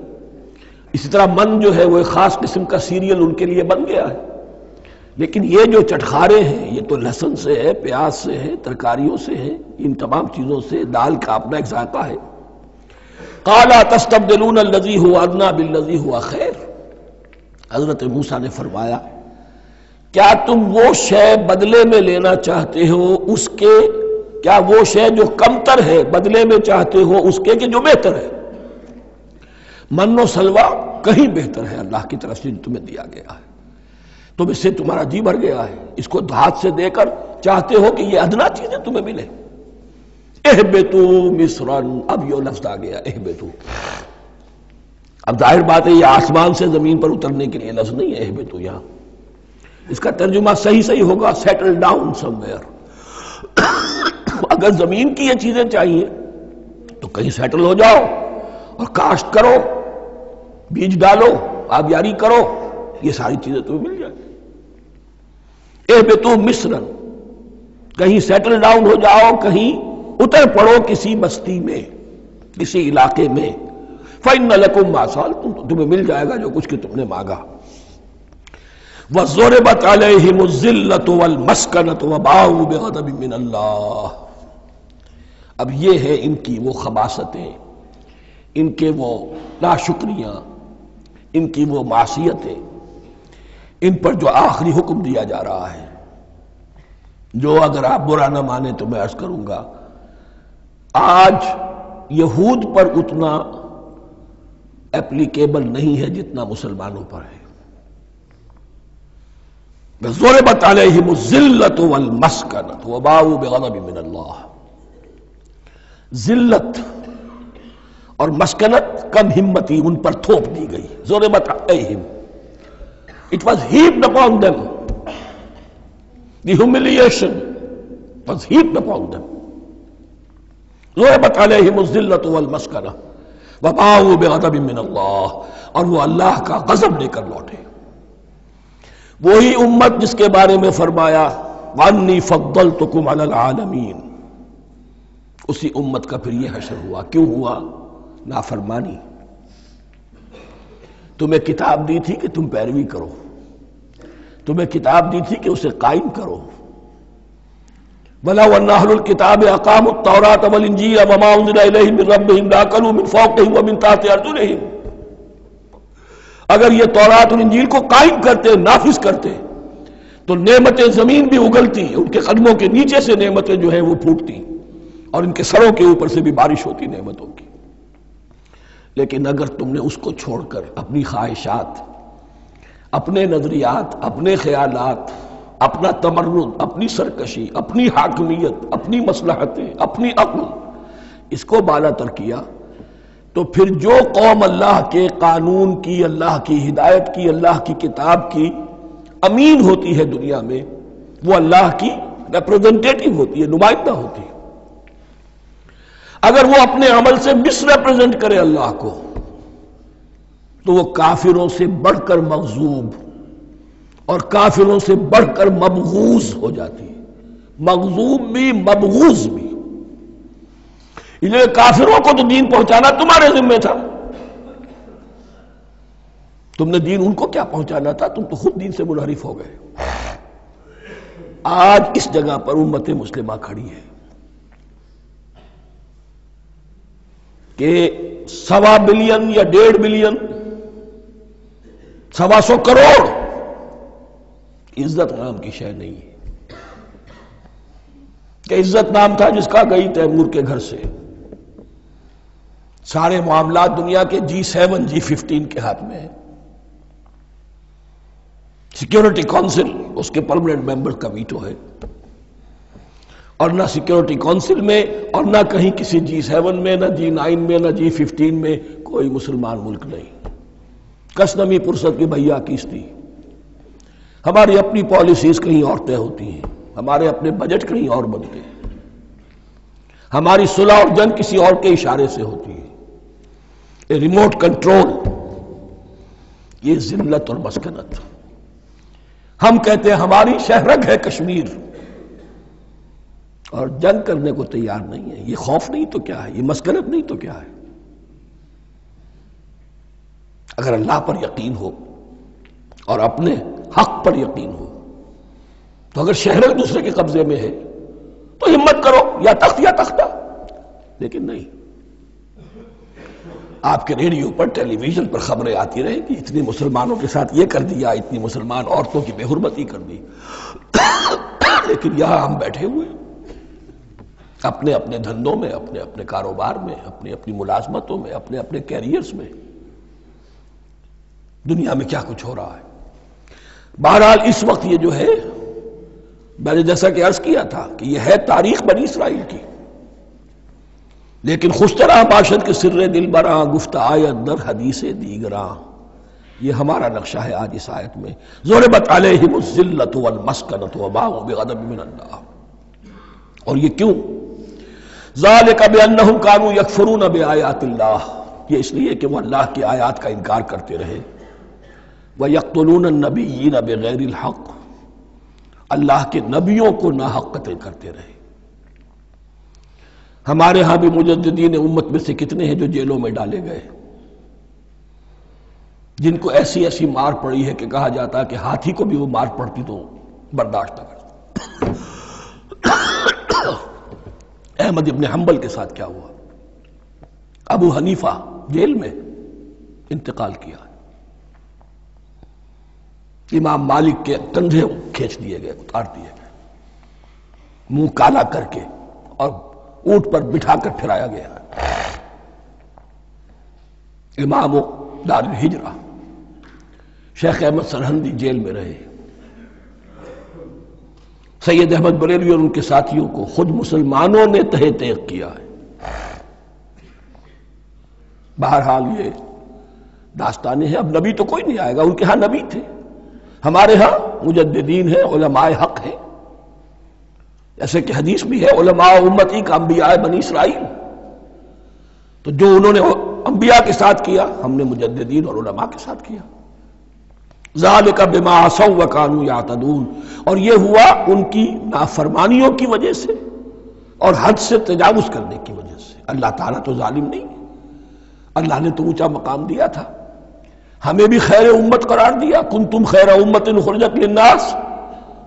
اسی طرح من جو ہے وہ ایک خاص قسم کا سیریل ان کے لیے بن گیا ہے، لیکن یہ جو چٹخارے ہیں یہ تو لہسن سے ہے، پیاز سے ہے، ترکاریوں سے ہے، ان تمام چیزوں سے، دال کا اپنا ایک ذائقہ ہے۔ قَالَ تَسْتَبْدِلُونَ الَّذِي هُوَ أَدْنَىٰ بِالَّذِي هُوَ خَيْرٌ، حضرت موسیٰ نے فرمایا کیا تم وہ شے بدلے میں لینا چاہتے ہو اس کے، کیا وہ شے جو کمتر ہے بدلے میں چاہتے ہو اس کے کہ جو بہتر ہے؟ من و سلوہ کہیں بہتر ہے اللہ کی طرف سے جو تمہیں دیا گیا ہے، تم اس سے تمہارا جی بھر گیا ہے، اس کو ہاتھ سے دے کر چاہتے ہو کہ یہ ادنا چیزیں تمہیں ملے۔ اہبتوا مصرا، اب یہ لفظ آ گیا اہبتوا، اب ظاہر بات ہے یہ آسمان سے زمین پر اترنے کے لیے لفظ نہیں ہے اہبتوا، یہاں اس کا ترجمہ صحیح ہوگا سیٹل ڈاؤن سم ویئر، اگر زمین کی یہ چیزیں چاہیے تو کہیں سیٹل ہو جاؤ اور کاشت کرو، بیج ڈالو، آبیاری کرو، یہ ساری چیزیں تمہیں مل جائیں۔ اہبطوا مصرا، کہیں سیٹل ڈاؤن ہو جاؤ، کہیں اتر پڑو کسی بستی میں، کسی علاقے میں، فإن لکم ما سألتم، تمہیں مل جائے گا جو کچھ کہ تم نے مانگا۔ وَضُرِبَتْ عَلَيْهِمُ الذِّلَّةُ وَالْمَسْكَنَةُ وَبَاءُوا بِغَضَبٍ مِّنَ اللَّهِ۔ اب یہ ہے ان کی وہ خباثتیں، ان کے وہ ناشکریاں، ان کی وہ معصیتیں، ان پر جو آخری حکم دیا جا رہا ہے، جو اگر آپ برا نہ مانیں تو میں عرض کروں گا آج یہود پر اتنا اپلیکیبل نہیں ہے جتنا مسلمانوں پر ہے۔ ضربت علیہم الذلۃ والمسکنۃ وباؤوا بغضب من اللہ۔ ذلت اور مسکنت، کم ہمتی ان پر تھوپ دی گئی۔ ضربت علیہم، it was heaped upon them، the humiliation was heaped upon them۔ ضربت علیہم الذلۃ والمسکنۃ وباؤوا بغضب من اللہ، اور وہ اللہ کا غضب لے کر لوٹے۔ وہی امت جس کے بارے میں فرمایا وَأَنِّي فَضَّلْتُكُمْ عَلَى الْعَالَمِينَ، اسی امت کا پھر یہ حشر ہوا۔ کیوں ہوا؟ نافرمانی۔ تمہیں کتاب دی تھی کہ تم پیروی کرو، تمہیں کتاب دی تھی کہ اسے قائم کرو۔ وَلَوْ أَنَّ أَهْلَ الْكِتَابِ أَقَامُوا التَّوْرَاةَ وَالْإِنْجِيلَ وَمَا أُنزِلَ إِلَيْهِم مِّن رَّبِّهِمْ لَأَكَلُوا مِن فَوْقِهِمْ وَمِن تَحْتِ أَرْجُلِهِمْ۔ اگر یہ تورات اور انجیل کو قائم کرتے، نافذ کرتے، تو نعمتیں زمین بھی اگلتی، ان کے قدموں کے نیچے سے نعمتیں جو ہیں وہ پھوٹتی، اور ان کے سروں کے اوپر سے بھی بارش ہوتی نعمتوں کی۔ لیکن اگر تم نے اس کو چھوڑ کر اپنی خواہشات، اپنے نظریات، اپنے خیالات، اپنا تمرد، اپنی سرکشی، اپنی حاکمیت، اپنی مصلحتیں، اپنی عقل، اس کو بالا تر کیا، تو پھر جو قوم اللہ کے قانون کی، اللہ کی ہدایت کی، اللہ کی کتاب کی امین ہوتی ہے دنیا میں، وہ اللہ کی ریپرزنٹیٹو ہوتی ہے، نمائندہ ہوتی ہے۔ اگر وہ اپنے عمل سے مس ریپرزنٹ کرے اللہ کو، تو وہ کافروں سے بڑھ کر مغضوب اور کافروں سے بڑھ کر مبغوض ہو جاتی ہے۔ مغضوب بھی، مبغوض بھی۔ کافروں کو تو دین پہنچانا تمہارے ذمہ تھا، تم نے دین ان کو کیا پہنچانا تھا، تم تو خود دین سے منحرف ہو گئے۔ آج اس جگہ پر امت مسلمہ کھڑی ہے کہ 1.25 بلین یا 1.5 بلین، 125 کروڑ عزت نام کی شے نہیں ہے، کہ عزت نام تھا جس کا گئی تیمور کے گھر سے۔ سارے معاملات دنیا کے G7 G15 کے ہاتھ میں ہیں۔ سیکیورٹی کونسل اس کے پرماننٹ ممبر کا ویٹو ہے، اور نہ سیکیورٹی کونسل میں اور نہ کہیں کسی G7 میں، نہ G9 میں، نہ G15 میں کوئی مسلمان ملک نہیں۔ کسنمی پرست کی بھیا کیستی، ہماری اپنی پالیسیز کہیں اور طے ہوتی ہیں، ہمارے اپنے بجٹ کہیں اور بنتے ہیں، ہماری صلح اور جنگ کسی اور کے اشارے سے ہوتی ہے۔ ریموٹ کنٹرول، یہ ذلت اور مسکنت۔ ہم کہتے ہیں ہماری شہرگ ہے کشمیر، اور جنگ کرنے کو تیار نہیں ہے۔ یہ خوف نہیں تو کیا ہے، یہ مسکنت نہیں تو کیا ہے؟ اگر اللہ پر یقین ہو اور اپنے حق پر یقین ہو، تو اگر شہرگ دوسرے کے قبضے میں ہے تو ہمت کرو، یا تخت یا تختہ۔ لیکن نہیں، آپ کے ریڈیو پر، ٹیلی ویژن پر خبریں آتی رہیں کہ اتنی مسلمانوں کے ساتھ یہ کر دیا، اتنی مسلمان عورتوں کی بے حرمتی کر دی، لیکن یہاں ہم بیٹھے ہوئے اپنے اپنے دھندوں میں، اپنے اپنے کاروبار میں، اپنی اپنی ملازمتوں میں، اپنے اپنے کیریئرز میں۔ دنیا میں کیا کچھ ہو رہا ہے۔ بہرحال اس وقت یہ جو ہے، میں نے جیسا کہ عرض کیا تھا کہ یہ ہے تاریخ بنی اسرائیل کی، لیکن خوشترا باشد کے سر دل براں، گفت آیت در حدیث دیگراں۔ یہ ہمارا نقشہ ہے آج اس آیت میں۔ ضربت علیہم الذلۃ والمسکنۃ وباؤوا بغضب من اللہ۔ اور یہ کیوں؟ ذالک بانہم کانوا یکفرون بآیات اللہ، یہ اس لیے کہ وہ اللہ کی آیات کا انکار کرتے رہے، وَيَقْتُلُونَ النَّبِيِّينَ بِغَيْرِ الْحَقِّ، اللہ کے نبیوں کو ناحق قتل کرتے رہے۔ ہمارے ہاں بھی مجددین امت میں سے کتنے ہیں جو جیلوں میں ڈالے گئے، جن کو ایسی ایسی مار پڑی ہے کہ کہا جاتا ہے کہ ہاتھی کو بھی وہ مار پڑتی تو برداشت نہ کرتا۔ احمد ابن حنبل کے ساتھ کیا ہوا؟ ابو حنیفہ جیل میں انتقال کیا، امام مالک کے کندھے کھینچ دیے گئے، اتار دیے گئے، منہ کالا کر کے اور اونٹ پر بٹھا کر پھرایا گیا۔ امام دار الہجرہ شیخ احمد سرہندی جیل میں رہے، سید احمد بریلوی اور ان کے ساتھیوں کو خود مسلمانوں نے تہہ تیغ کیا ہے۔ بہرحال یہ داستانیں ہیں، اب نبی تو کوئی نہیں آئے گا، ان کے ہاں نبی تھے، ہمارے ہاں مجددین ہیں، علماء حق ہیں، جیسے کہ حدیث بھی ہے علماء امتی کا انبیاء بنی اسرائیل، تو جو انہوں نے انبیاء کے ساتھ کیا ہم نے مجددین اور علماء کے ساتھ کیا۔ ذالک بما عصوا وکانوا یعتدون، اور یہ ہوا ان کی نافرمانیوں کی وجہ سے اور حد سے تجاوز کرنے کی وجہ سے۔ اللہ تعالیٰ تو ظالم نہیں ہے، اللہ نے تو اونچا مقام دیا تھا، ہمیں بھی خیر امت قرار دیا، کنتم خیر امت اخرجت للناس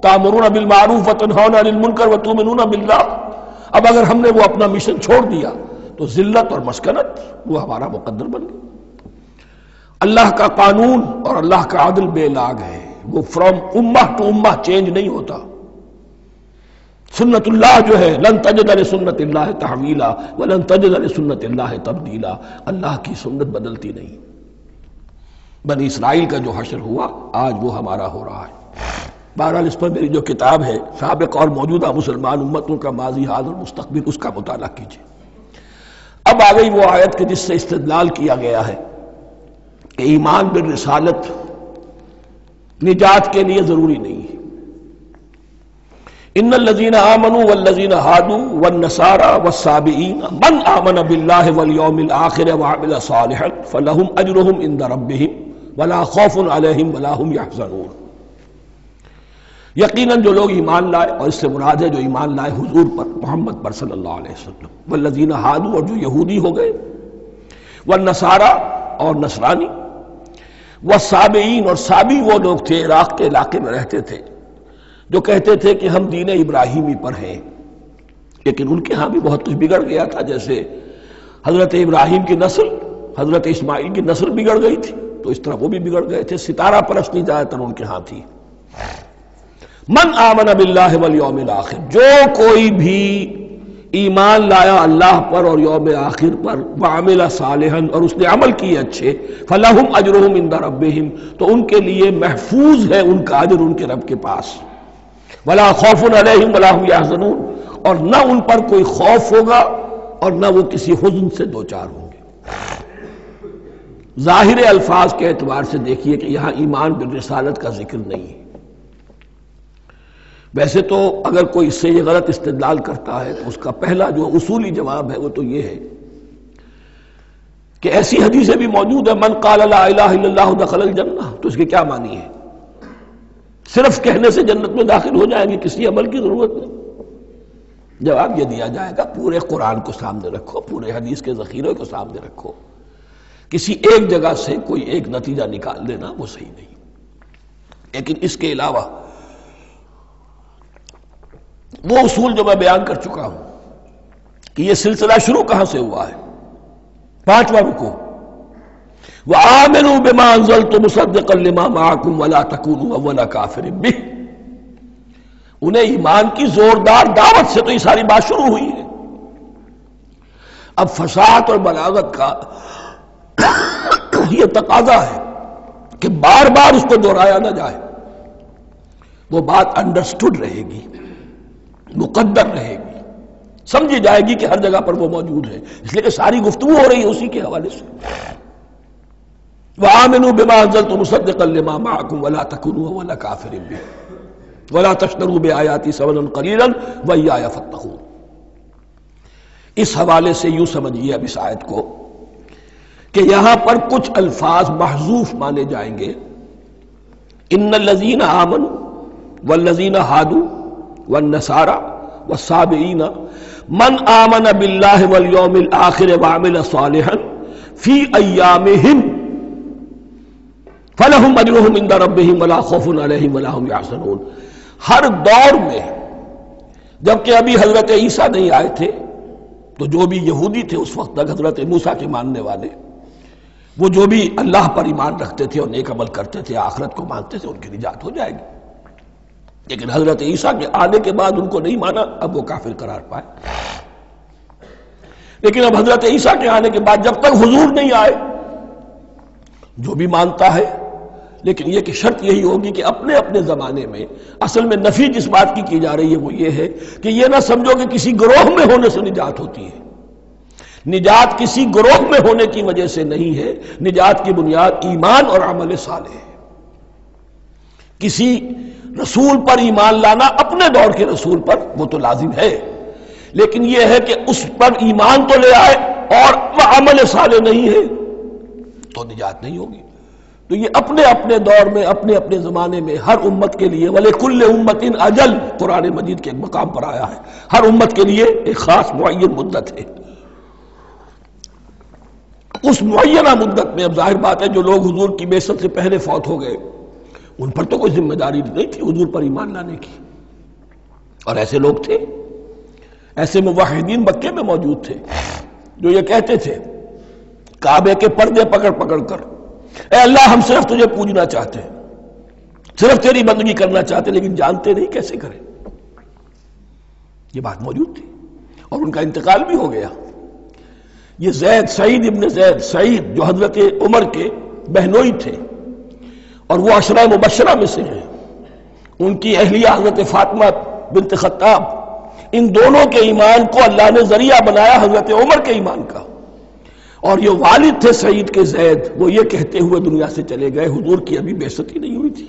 تأمرون بالمعروف وتنہون عن المنکر وتؤمنون باللہ۔ اب اگر ہم نے وہ اپنا مشن چھوڑ دیا تو ذلت اور مسکنت وہ ہمارا مقدر بن گیا۔ اللہ کا قانون اور اللہ کا عدل بے لاگ ہے، وہ فرام امہ ٹو امہ چینج نہیں ہوتا۔ سنت اللہ جو ہے لن تجد لسنت اللہ تحویلا ولن تجد لسنت اللہ تبدیلا، اللہ کی سنت بدلتی نہیں۔ بنی اسرائیل کا جو حشر ہوا آج وہ ہمارا ہو رہا ہے۔ بہرحال اس پر میری جو کتاب ہے سابق اور موجودہ مسلمان امتوں کا ماضی حال اور مستقبل، اس کا مطالعہ کیجیے۔ اب آ گئی وہ آیت کہ جس سے استدلال کیا گیا ہے کہ ایمان بالرسالت نجات کے لیے ضروری نہیں ہے۔ ان الذین آمنوا والذین ہادوا والنصارى والصابئین من آمن باللہ والیوم الآخر وعمل صالحا فلہم اجرہم عند ربہم ولا خوف علیہم ولا ہم یحزنون۔ یقیناً جو لوگ ایمان لائے، اور اس سے مراد ہے جو ایمان لائے حضور پر، محمد پر صلی اللہ علیہ وسلم، والذین ہادوا، اور جو یہودی ہو گئے، والنصارى، اور نصرانی، والصابئین، اور صابی وہ لوگ تھے عراق کے علاقے میں رہتے تھے جو کہتے تھے کہ ہم دین ابراہیمی پر ہیں، لیکن ان کے ہاں بھی بہت کچھ بگڑ گیا تھا، جیسے حضرت ابراہیم کی نسل، حضرت اسماعیل کی نسل بگڑ گئی تھی تو اس طرح وہ بھی بگڑ گئے تھے۔ ستارہ پرستی زیادہ تر ان کے ہاں تھی۔ من آمن باللہ والیوم الآخر، جو کوئی بھی ایمان لایا اللہ پر اور یوم آخر پر، وعمل صالحا، اور اس نے عمل کیے اچھے، فلہم اجرہم عند ربہم، تو ان کے لیے محفوظ ہے ان کا اجر ان کے رب کے پاس، ولا خوف علیہم ولا ہم یحزنون، اور نہ ان پر کوئی خوف ہوگا اور نہ وہ کسی حزن سے دوچار ہوں گے۔ ظاہر الفاظ کے اعتبار سے دیکھیے کہ یہاں ایمان بالرسالت کا ذکر نہیں ہے۔ ویسے تو اگر کوئی اس سے یہ غلط استدلال کرتا ہے تو اس کا پہلا جو اصولی جواب ہے وہ تو یہ ہے کہ ایسی حدیثیں بھی موجود ہیں، من قال لا الہ الا اللہ دخل الجنہ، تو اس کے کیا معنی ہے؟ صرف کہنے سے جنت میں داخل ہو جائیں گے، کسی عمل کی ضرورت نہیں؟ جواب یہ دیا جائے گا پورے قرآن کو سامنے رکھو، پورے حدیث کے ذخیرے کو سامنے رکھو، کسی ایک جگہ سے کوئی ایک نتیجہ نکال لینا وہ صحیح نہیں۔ لیکن اس کے علاوہ وہ اصول جو میں بیان کر چکا ہوں کہ یہ سلسلہ شروع کہاں سے ہوا ہے، 5واں رکوع، وآمنوا بما انزلت مصدقا لما معكم ولا تكونوا اول كافر به، انہیں ایمان کی زوردار دعوت سے تو یہ ساری بات شروع ہوئی ہے۔ اب فصاحت اور بلاغت کا یہ تقاضا ہے کہ بار بار اس کو دہرایا نہ جائے، وہ بات انڈرسٹوڈ رہے گی، مقدر رہے گی، سمجھی جائے گی کہ ہر جگہ پر وہ موجود ہے، اس لیے کہ ساری گفتگو ہو رہی ہے اسی کے حوالے سے۔ وَآمِنُوا بِمَا أَنزَلْتُ مُصَدِّقًا لِمَا مَعَكُمْ وَلَا تَكُونُوا أَوَّلَ كَافِرٍ بِهِ وَلَا تَشْتَرُوا بِآيَاتِي ثَمَنًا قَلِيلًا وَإِيَّايَ فَاتَّقُونِ۔ اس حوالے سے یوں سمجھیے اب اس آیت کو کہ یہاں پر کچھ الفاظ محذوف مانے جائیں گے. ان الذین آمنوا والذین ہادوا والنصارى والصابئین من آمن باللہ والیوم الآخر وعمل صالحا فی ایامہم فلہم اجرہم عند ربہم ولا خوف علیہم ولا ہم یحزنون. ہر دور میں جبکہ ابھی حضرت عیسیٰ نہیں آئے تھے تو جو بھی یہودی تھے اس وقت تک حضرت موسیٰ کے ماننے والے، وہ جو بھی اللہ پر ایمان رکھتے تھے اور نیک عمل کرتے تھے، آخرت کو مانتے تھے، ان کی نجات ہو جائے گی. لیکن حضرت عیسیٰ کے آنے کے بعد ان کو نہیں مانا، اب وہ کافر قرار پائے. لیکن اب حضرت عیسیٰ کے آنے کے بعد جب تک حضور نہیں آئے جو بھی مانتا ہے، لیکن یہ کہ شرط یہی ہوگی کہ اپنے اپنے زمانے میں، اصل میں نفی جس بات کی جا رہی ہے وہ یہ ہے کہ یہ نہ سمجھو کہ کسی گروہ میں ہونے سے نجات ہوتی ہے. نجات کسی گروہ میں ہونے کی وجہ سے نہیں ہے، نجات کی بنیاد ایمان اور عمل صالح ہے. کسی رسول پر ایمان لانا اپنے دور کے رسول پر وہ تو لازم ہے، لیکن یہ ہے کہ اس پر ایمان تو لے آئے اور وہ عمل صالح نہیں ہے تو نجات نہیں ہوگی. تو یہ اپنے اپنے دور میں، اپنے اپنے زمانے میں ہر امت کے لیے وَلِكُلِّ أُمَّةٍ أَجَلٌ قرآن مجید کے ایک مقام پر آیا ہے، ہر امت کے لیے ایک خاص معین مدت ہے. اس معینہ مدت میں اب ظاہر بات ہے جو لوگ حضور کی بعثت سے پہلے فوت ہو گئے ان پر تو کوئی ذمہ داری نہیں تھی حضور پر ایمان لانے کی. اور ایسے لوگ تھے، ایسے موحدین مکے میں موجود تھے جو یہ کہتے تھے کعبے کے پردے پکڑ پکڑ کر، اے اللہ ہم صرف تجھے پوجنا چاہتے ہیں، صرف تیری بندگی کرنا چاہتے ہیں، لیکن جانتے نہیں کیسے کریں. یہ بات موجود تھی اور ان کا انتقال بھی ہو گیا. یہ زید، سعید ابن زید، سعید جو حضرت عمر کے بہنوئی تھے اور وہ عشرہ مبشرہ میں سے ہیں، ان کی اہلیہ حضرت فاطمہ بنت خطاب، ان دونوں کے ایمان کو اللہ نے ذریعہ بنایا حضرت عمر کے ایمان کا. اور یہ والد تھے سعید کے زید، وہ یہ کہتے ہوئے دنیا سے چلے گئے حضور کی ابھی بعثت ہی نہیں ہوئی تھی،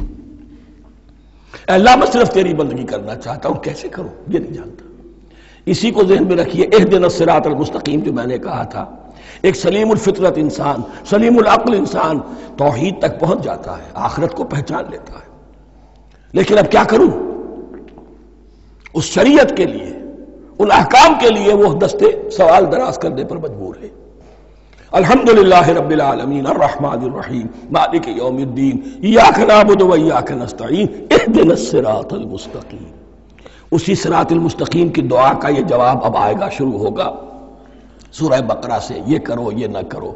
اے اللہ میں صرف تیری بندگی کرنا چاہتا ہوں، کیسے کروں یہ نہیں جانتا. اسی کو ذہن میں رکھیے، اہدنا الصراط المستقیم جو میں نے کہا تھا، ایک سلیم الفطرت انسان، سلیم العقل انسان توحید تک پہنچ جاتا ہے، آخرت کو پہچان لیتا ہے. لیکن اب کیا کروں؟ اس شریعت کے لیے، ان احکام کے لیے وہ دستے سوال دراز کرنے پر مجبور ہے. الحمدللہ رب العالمین الرحمن الرحیم مالک یوم الدین ایاک نعبد و ایاک نستعین اہدنا الصراط المستقیم. اسی صراط المستقیم کی دعا کا یہ جواب اب آئے گا، شروع ہوگا سورہ بقرہ سے. یہ کرو، یہ نہ کرو،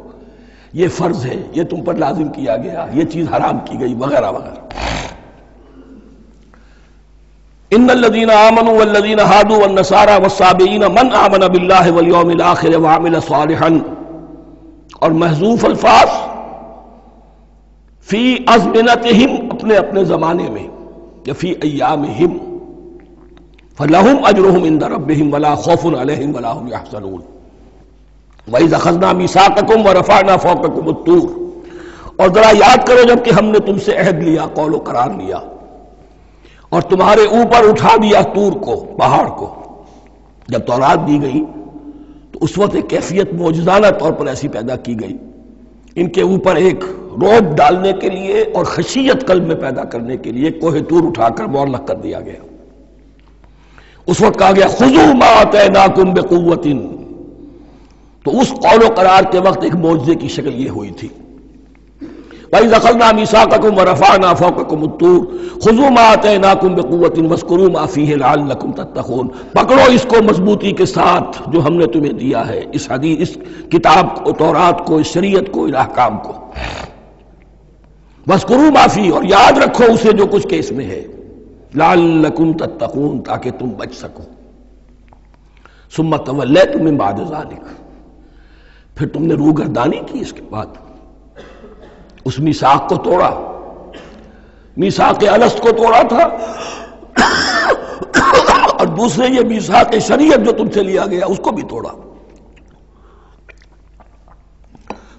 یہ فرض ہے، یہ تم پر لازم کیا گیا، یہ چیز حرام کی گئی، وغیرہ وغیرہ. ان الذین آمنوا والذین ہادوا والنصارى والصابئین من آمن باللہ والیوم الآخر وعمل صالحا. اور محذوف الفاظ فی ازمنتہم، اپنے اپنے زمانے میں، یا فی ایامہم، فلہم اجرہم عند ربہم ولا خوف علیہم ولا ہم یحزنون. وَإِذْ أَخَذْنَا مِيثَاقَكُمْ وَرَفَعْنَا فَوْقَكُمُ الطُّورَ. اور ذرا یاد کرو جب کہ ہم نے تم سے عہد لیا، قول و قرار لیا، اور تمہارے اوپر اٹھا دیا طور کو، پہاڑ کو. جب تورات دی گئی تو اس وقت ایک کیفیت معجزانہ طور پر ایسی پیدا کی گئی، ان کے اوپر ایک رعب ڈالنے کے لیے اور خشیت قلب میں پیدا کرنے کے لیے کوہ طور اٹھا کر معلق کر دیا گیا. اس وقت کہا گیا خذوا ما آتیناکم بقوۃ. تو اس قول و قرار کے وقت ایک معجزے کی شکل یہ ہوئی تھی. وَإِذْ أَخَذْنَا مِيثَاقَكُمْ وَرَفَعْنَا فَوْقَكُمُ الطُّورَ خُذُوا مَا آتَيْنَاكُمْ بِقُوَّةٍ وَاذْكُرُوا مَا فِيهِ لَعَلَّكُمْ تَتَّقُونَ. پکڑو اس کو مضبوطی کے ساتھ جو ہم نے تمہیں دیا ہے، اس حدیث، اس کتاب کو، تورات کو، اس شریعت کو، ان احکام کو. وَاذْكُرُوا مَا فِيهِ، اور یاد رکھو اسے جو کچھ کہ اس میں ہے، لَعَلَّكُمْ تَتَّقُونَ، تاکہ تم بچ سکو. ثُمَّ تَوَلَّيْتُم مِّن بَعْدِ ذَلِكَ، پھر تم نے روگردانی کی اس کے بعد، اس میثاق کو توڑا، میثاق الست کو توڑا تھا، اور دوسرے یہ میثاق شریعت جو تم سے لیا گیا اس کو بھی توڑا.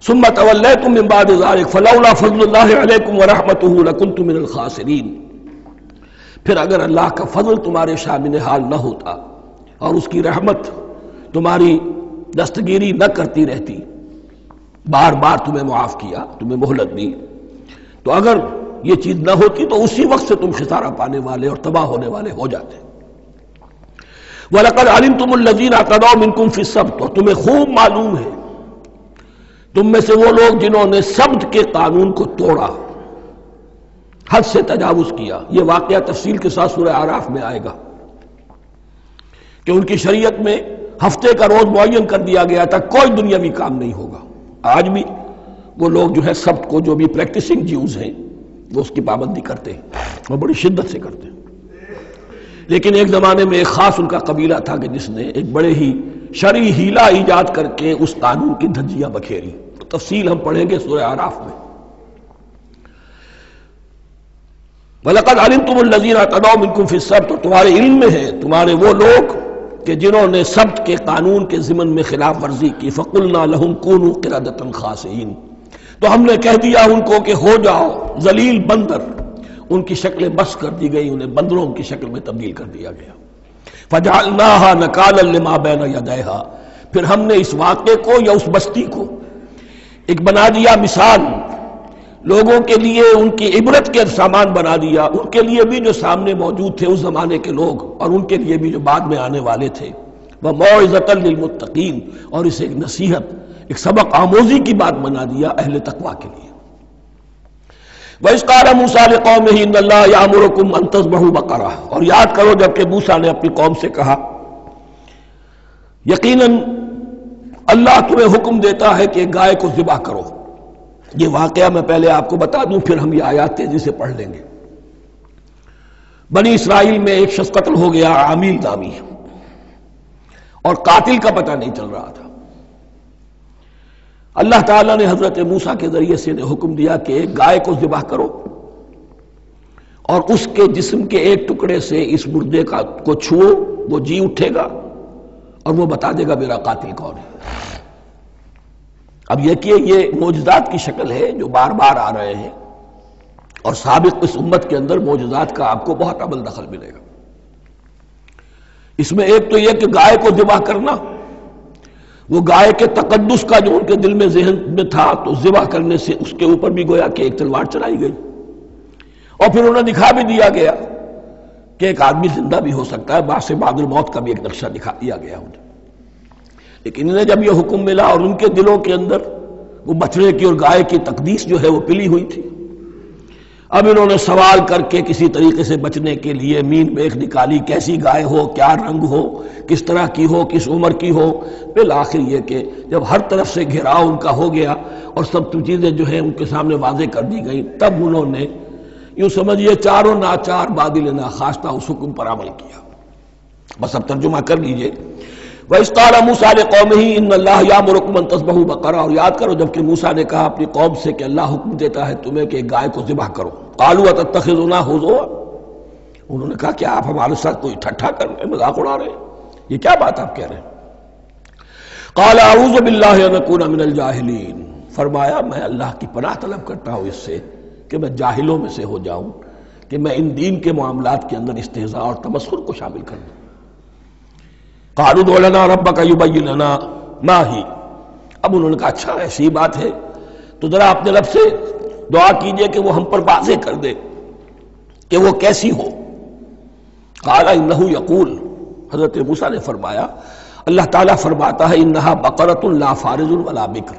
ثم تولیتم من بعد ذلک فلولا فضل اللہ علیکم ورحمتہ لکنتم من الخاسرین. پھر اگر اللہ کا فضل تمہارے شامل حال نہ ہوتا اور اس کی رحمت تمہاری دستگیری نہ کرتی رہتی، بار بار تمہیں معاف کیا، تمہیں مہلت دی، تو اگر یہ چیز نہ ہوتی تو اسی وقت سے تم خسارہ پانے والے اور تباہ ہونے والے ہو جاتے۔ وَلَقَدْ عَلِمْتُمُ الَّذِينَ اعْتَدَوْا مِنْكُمْ فِي السَّبْتِ، اور تمہیں خوب معلوم ہے تم میں سے وہ لوگ جنہوں نے سبت کے قانون کو توڑا، حد سے تجاوز کیا۔ یہ واقعہ تفصیل کے ساتھ سورہ اعراف میں آئے گا کہ ان کی شریعت میں ہفتے کا روز معین کر دیا گیا تھا، کوئی دنیاوی کام نہیں ہوگا۔ آج بھی وہ لوگ جو ہے سبت کو، جو بھی پریکٹسنگ جیوز ہیں، وہ اس کی پابندی کرتے ہیں اور بڑی شدت سے کرتے ہیں۔ لیکن ایک زمانے میں ایک خاص ان کا قبیلہ تھا کہ جس نے ایک بڑے ہی شرعی ہیلہ ایجاد کر کے اس قانون کی دھجیاں بکھیری۔ تفصیل ہم پڑھیں گے سورہ اعراف میں۔ وَلَقَدْ عَلِمْتُمُ الَّذِينَ اعْتَدَوْا مِنْكُمْ فِي السَّبْتِ، اور تمہارے علم میں ہے تمہارے وہ لوگ کہ جنہوں نے سبت کے قانون کے ضمن میں خلاف ورزی کی، فَقُلْنَا لَهُمْ كُونُوا قِرَدَةً خَاسِئِينَ، تو ہم نے کہہ دیا ان کو کہ ہو جاؤ ذلیل بندر۔ ان کی شکلیں بس کر دی گئی، انہیں بندروں کی شکل میں تبدیل کر دیا گیا۔ فَجَعَلْنَاهَا نَكَالًا لِمَا بَيْنَ يَدَيْهَا، پھر ہم نے اس واقعے کو یا اس بستی کو ایک بنا دیا مثال، لوگوں کے لیے ان کی عبرت کے سامان بنا دیا، ان کے لیے بھی جو سامنے موجود تھے اس زمانے کے لوگ، اور ان کے لیے بھی جو بعد میں آنے والے تھے۔ وَمَوْعِظَةً لِّلْمُتَّقِينَ، اور اسے ایک نصیحت، ایک سبق آموزی کی بات بنا دیا اہل تقویٰ کے لیے۔ وَإِذْ قَالَ مُوسَىٰ لِقَوْمِهِ إِنَّ اللَّهَ يَأْمُرُكُمْ أَن تَذْبَحُوا بَقَرَةً، اور یاد کرو جب کہ موسیٰ نے اپنی قوم سے کہا یقیناً اللہ تمہیں حکم دیتا ہے کہ گائے کو ذبح کرو۔ یہ واقعہ میں پہلے آپ کو بتا دوں، پھر ہم یہ آیات تیزی سے پڑھ لیں گے۔ بنی اسرائیل میں ایک شخص قتل ہو گیا، عامیل نامی، اور قاتل کا پتہ نہیں چل رہا تھا۔ اللہ تعالیٰ نے حضرت موسیٰ کے ذریعے سے حکم دیا کہ ایک گائے کو ذبح کرو اور اس کے جسم کے ایک ٹکڑے سے اس مردے کو چھو، وہ جی اٹھے گا اور وہ بتا دے گا میرا قاتل کون ہے۔ اب یہ کہ یہ معجزات کی شکل ہے جو بار بار آ رہے ہیں، اور سابق اس امت کے اندر معجزات کا آپ کو بہت عمل دخل ملے گا۔ اس میں ایک تو یہ کہ گائے کو ذبح کرنا، وہ گائے کے تقدس کا جو ان کے دل میں ذہن میں تھا، تو ذبح کرنے سے اس کے اوپر بھی گویا کہ ایک تلوار چلائی گئی، اور پھر انہیں دکھا بھی دیا گیا کہ ایک آدمی زندہ بھی ہو سکتا ہے، بعد سے بعد الموت کا بھی ایک نقشہ دکھا دیا گیا انہیں۔ لیکن انہیں جب یہ حکم ملا اور ان کے دلوں کے اندر وہ بچڑے کی اور گائے کی تقدیس جو ہے وہ پلی ہوئی تھی، اب انہوں نے سوال کر کے کسی طریقے سے بچنے کے لیے مین بیخ نکالی، کیسی گائے ہو، کیا رنگ ہو، کس طرح کی ہو، کس عمر کی ہو۔ بالآخر یہ کہ جب ہر طرف سے گھیراؤ ان کا ہو گیا اور سب چیزیں جو ہیں ان کے سامنے واضح کر دی گئیں، تب انہوں نے یوں سمجھیے چاروں ناچار بادل ناخواستہ اس حکم پر عمل کیا۔ بس اب ترجمہ کر لیجئے۔ وَإِذْ قَالَ مُوسَىٰ لِقَوْمِهِ إِنَّ اللَّهَ يَأْمُرُكُمْ أَن تَذْبَحُوا بَقَرَةً، اور یاد کرو جب کہ موسیٰ نے کہا اپنی قوم سے کہ اللہ حکم دیتا ہے تمہیں کہ ایک گائے کو ذبح کرو۔ قَالُوا أَتَتَّخِذُنَا هُزُوًا، انہوں نے کہا کہ آپ ہمارے ساتھ کوئی ٹھٹھا کر رہے ہیں، مذاق اڑا رہے ہیں، یہ کیا بات آپ کہہ رہے ہیں؟ قَالَ أَعُوذُ بِاللَّهِ أَنْ أَكُونَ مِنَ الْجَاهِلِينَ، فرمایا میں اللہ کی پناہ طلب کرتا ہوں اس سے کہ میں جاہلوں میں سے ہو جاؤں، کہ میں ان دین کے معاملات کے اندر استہزاء اور تمسخر کو شامل کر دوں۔ قالوا ادع لنا ربك يبين لنا ما هي، اب انہوں نے کہا اچھا ایسی بات ہے تو ذرا اپنے رب سے دعا کیجئے کہ وہ ہم پر واضح کر دے کہ وہ کیسی ہو۔ قال انه يقول، حضرت موسیٰ نے فرمایا اللہ تعالیٰ فرماتا ہے انها بقرة لا فارض ولا بکر،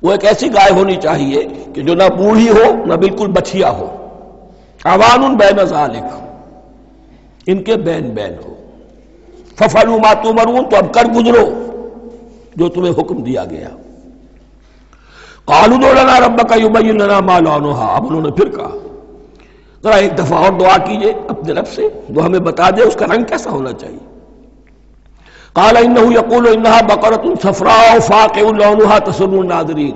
وہ ایک ایسی گائے ہونی چاہیے کہ جو نہ بوڑھی ہو نہ بالکل بچھیا ہو، عوان بین ذالک، ان کے بین بین ہو۔ فَفَعَلُوا مَا تُؤْمَرُونَ، تو اب کر گزرو جو تمہیں حکم دیا گیا۔ قَالُوا ادْعُ لَنَا رَبَّكَ يُبَيِّن لَنَا مَا لَوْنُهَا، اب انہوں نے پھر کہا ذرا ایک دفعہ اور دعا کیجئے اپنے رب سے، وہ ہمیں بتا دے اس کا رنگ کیسا ہونا چاہیے۔ قَالَ إِنَّهُ يَقُولُ إِنَّهَا بَقَرَةٌ صَفْرَاءُ فَاقِعٌ لَوْنُهَا تَسُرُّ النَّاظِرِينَ،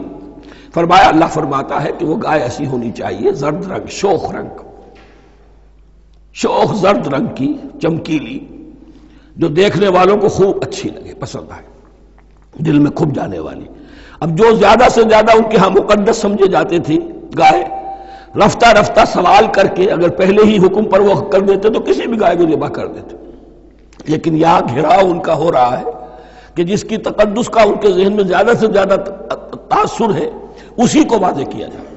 فرمایا اللہ فرماتا ہے کہ وہ گائے ایسی ہونی چاہیے زرد رنگ، شوخ رنگ، شوخ زرد رنگ کی، چمکیلی، جو دیکھنے والوں کو خوب اچھی لگے، پسند آئے، دل میں کھپ جانے والی۔ اب جو زیادہ سے زیادہ ان کے ہاں مقدس سمجھے جاتے تھی گائے، رفتہ رفتہ سوال کر کے اگر پہلے ہی حکم پر وہ کر دیتے تو کسی بھی گائے کو ذبح کر دیتے، لیکن یہاں گھیراؤ ان کا ہو رہا ہے کہ جس کی تقدس کا ان کے ذہن میں زیادہ سے زیادہ تاثر ہے اسی کو واضح کیا جائے۔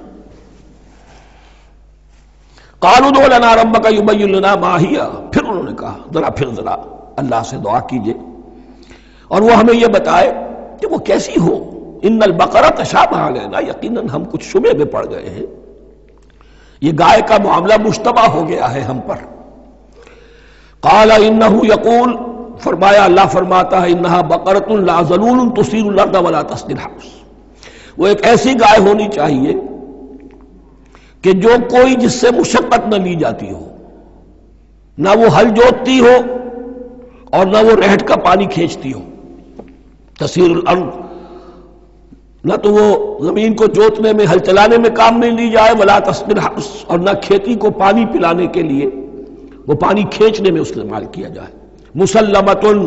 قالوا ادع لنا ربک یبین لنا ما ہی، پھر انہوں نے کہا ذرا اللہ سے دعا کیجئے اور وہ ہمیں یہ بتائے کہ وہ کیسی ہو۔ ان البقرہ تشابہ علینا، یقیناً ہم کچھ شبہ میں پڑ گئے ہیں، یہ گائے کا معاملہ مشتبہ ہو گیا ہے ہم پر۔ قال انہ یقول، فرمایا اللہ فرماتا ہے انہا بقرۃ لا ذلول تثیر الارض ولا تسقی الحرث، وہ ایک ایسی گائے ہونی چاہیے کہ جو کوئی جس سے مشقت نہ لی جاتی ہو، نہ وہ ہل جوتتی ہو اور نہ وہ رہٹ کا پانی کھینچتی ہو۔ تسیر الارض، نہ تو وہ زمین کو جوتنے میں ہل چلانے میں کام نہیں لی جائے، ولا تسقی الحرث، اور نہ کھیتی کو پانی پلانے کے لیے وہ پانی کھینچنے میں استعمال کیا جائے۔ مسلمتن،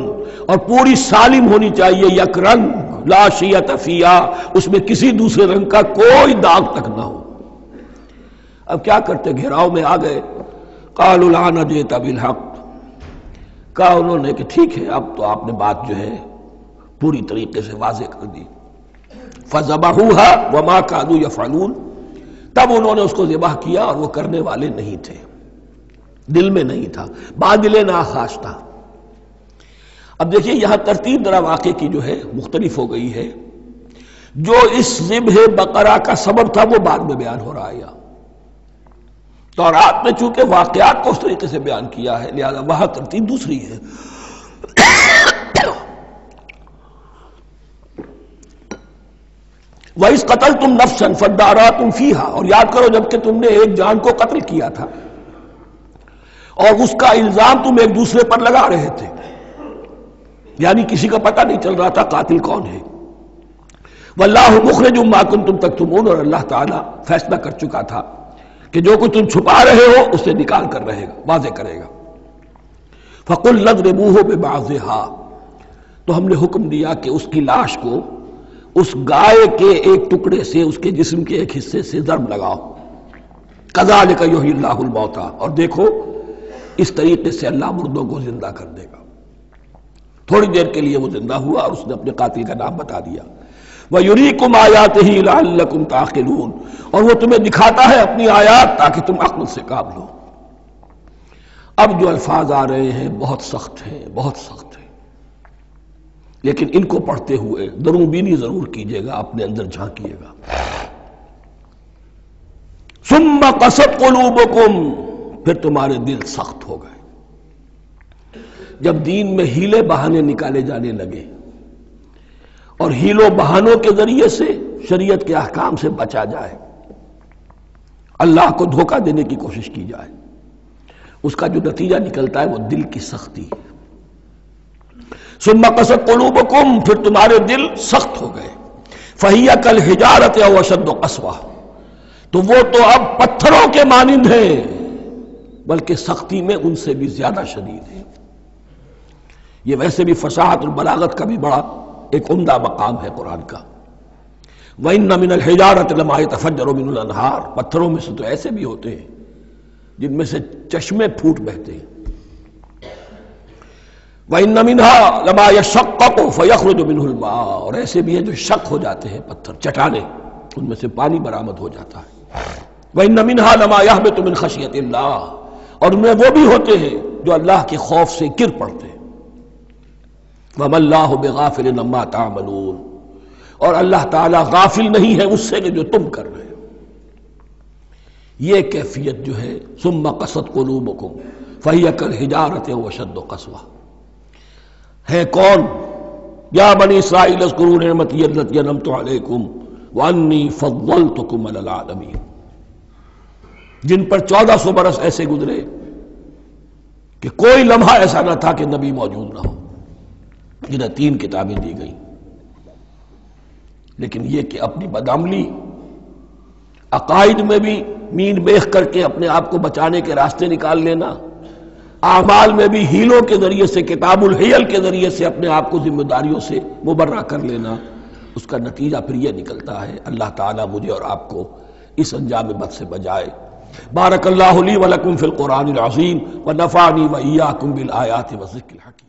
اور پوری سالم ہونی چاہیے، یک رنگ، لا شیۃ فیہا، اس میں کسی دوسرے رنگ کا کوئی داغ تک نہ ہو۔ اب کیا کرتے، گھیراؤ میں آ گئے۔ قالوا الآن جئت بالحق، کہا انہوں نے کہ ٹھیک ہے اب تو آپ نے بات جو ہے پوری طریقے سے واضح کر دی۔ فذبحوها وما كانوا يفعلون، تب انہوں نے اس کو ذبح کیا اور وہ کرنے والے نہیں تھے، دل میں نہیں تھا، بادل ناخواش تھا۔ اب دیکھیے یہاں ترتیب ذرا واقعے کی جو ہے مختلف ہو گئی ہے، جو اس ذبح بقرہ کا سبب تھا وہ بعد میں بیان ہو رہا ہے، تورات میں چونکہ واقعات کو اس طریقے سے بیان کیا ہے لہذا وہاں ترتیب دوسری ہے۔ وَإِذْ قَتَلْتُمْ نَفْسًا فَادَّارَأْتُمْ فِيهَا، اور یاد کرو جب کہ تم نے ایک جان کو قتل کیا تھا اور اس کا الزام تم ایک دوسرے پر لگا رہے تھے، یعنی کسی کا پتہ نہیں چل رہا تھا قاتل کون ہے۔ وَاللَّهُ مُخْرِجٌ مَا كُنتُمْ تَكْتُمُونَ، اور اللہ تعالیٰ فیصلہ کر چکا تھا کہ جو کچھ تم چھپا رہے ہو اسے نکال کر رہے گا، واضح کرے گا۔ فَقُلْ نَضْرِبُوهُ بِبَعْضِهَا، تو ہم نے حکم دیا کہ اس کی لاش کو اس گائے کے ایک ٹکڑے سے، اس کے جسم کے ایک حصے سے ضرب لگاؤ۔ کذالک یحیی اللہ الموتیٰ، اور دیکھو اس طریقے سے اللہ مردوں کو زندہ کر دے گا۔ تھوڑی دیر کے لیے وہ زندہ ہوا اور اس نے اپنے قاتل کا نام بتا دیا۔ وَيُرِيكُمْ آيَاتِهِ لَعَلَّكُمْ تَعْقِلُونَ، اور وہ تمہیں دکھاتا ہے اپنی آیات تاکہ تم عقل سے کام لو۔ اب جو الفاظ آ رہے ہیں بہت سخت ہیں، بہت سخت ہیں، لیکن ان کو پڑھتے ہوئے دروں بینی ضرور کیجیے گا، اپنے اندر جھانکیے گا۔ ثم قست قلوبکم، پھر تمہارے دل سخت ہو گئے جب دین میں ہیلے بہانے نکالے جانے لگے اور ہیلوں بہانوں کے ذریعے سے شریعت کے احکام سے بچا جائے، اللہ کو دھوکہ دینے کی کوشش کی جائے، اس کا جو نتیجہ نکلتا ہے وہ دل کی سختی۔ ثم قست قلوبکم، پھر تمہارے دل سخت ہو گئے۔ فہی کالحجارۃ او اشد قسوہ، تو وہ تو اب پتھروں کے مانند ہیں بلکہ سختی میں ان سے بھی زیادہ شدید ہے۔ یہ ویسے بھی فصاحت اور بلاغت کا بھی بڑا ایک عمدہ مقام ہے قرآن کا۔ وَإِنَّ مِنَ الْحِجَارَةِ لَمَا يَتَفَجَّرُ مِنْهُ الْأَنْهَارُ، پتھروں میں سے تو ایسے بھی ہوتے ہیں جن میں سے چشمے پھوٹ بہتے ہیں۔ وَإِنَّ مِنْهَا لَمَا يَشَقَّقُ فَيَخْرُجُ مِنْهُ الْمَاءُ، اور ایسے بھی ہیں جو شق ہو جاتے ہیں، پتھر چٹانیں، ان میں سے پانی برآمد ہو جاتا ہے۔ وَإِنَّ مِنْهَا لَمَا يَهْبِطُ مِنْ خَشْيَةِ اللَّهِ، اور ان میں وہ بھی ہوتے ہیں جو اللہ کے خوف سے گر پڑتے ہیں۔ وَمَا اللَّهُ بِغَافِلٍ عَمَّا تَعْمَلُونَ، اور اللہ تعالیٰ غافل نہیں ہے اس سے کہ جو تم کر رہے ہو۔ یہ کیفیت جو ہے ثم قست قلوبکم فَهِيَ كَالْحِجَارَةِ وَأَشَدُّ قَسْوَةً، ہے کون؟ یا بنی اسرائیل اذکروا نعمتی التی انعمت علیکم وانی فضلتکم علی العالمین، جن پر 1400 برس ایسے گزرے کہ کوئی لمحہ ایسا نہ تھا کہ نبی موجود نہ ہو، جنہیں 3 کتابیں دی گئیں، لیکن یہ کہ اپنی بدعملی، عقائد میں بھی مین بیخ کر کے اپنے آپ کو بچانے کے راستے نکال لینا، اعمال میں بھی ہیلوں کے ذریعے سے، کتاب الحیل کے ذریعے سے اپنے آپ کو ذمہ داریوں سے مبرہ کر لینا، اس کا نتیجہ پھر یہ نکلتا ہے۔ اللہ تعالیٰ مجھے اور آپ کو اس انجام بد سے بچائے۔ بارک اللہ لی ولکم فی القرآن العظیم ونفعنی وإیاکم بالآیات والذکر الحکیم۔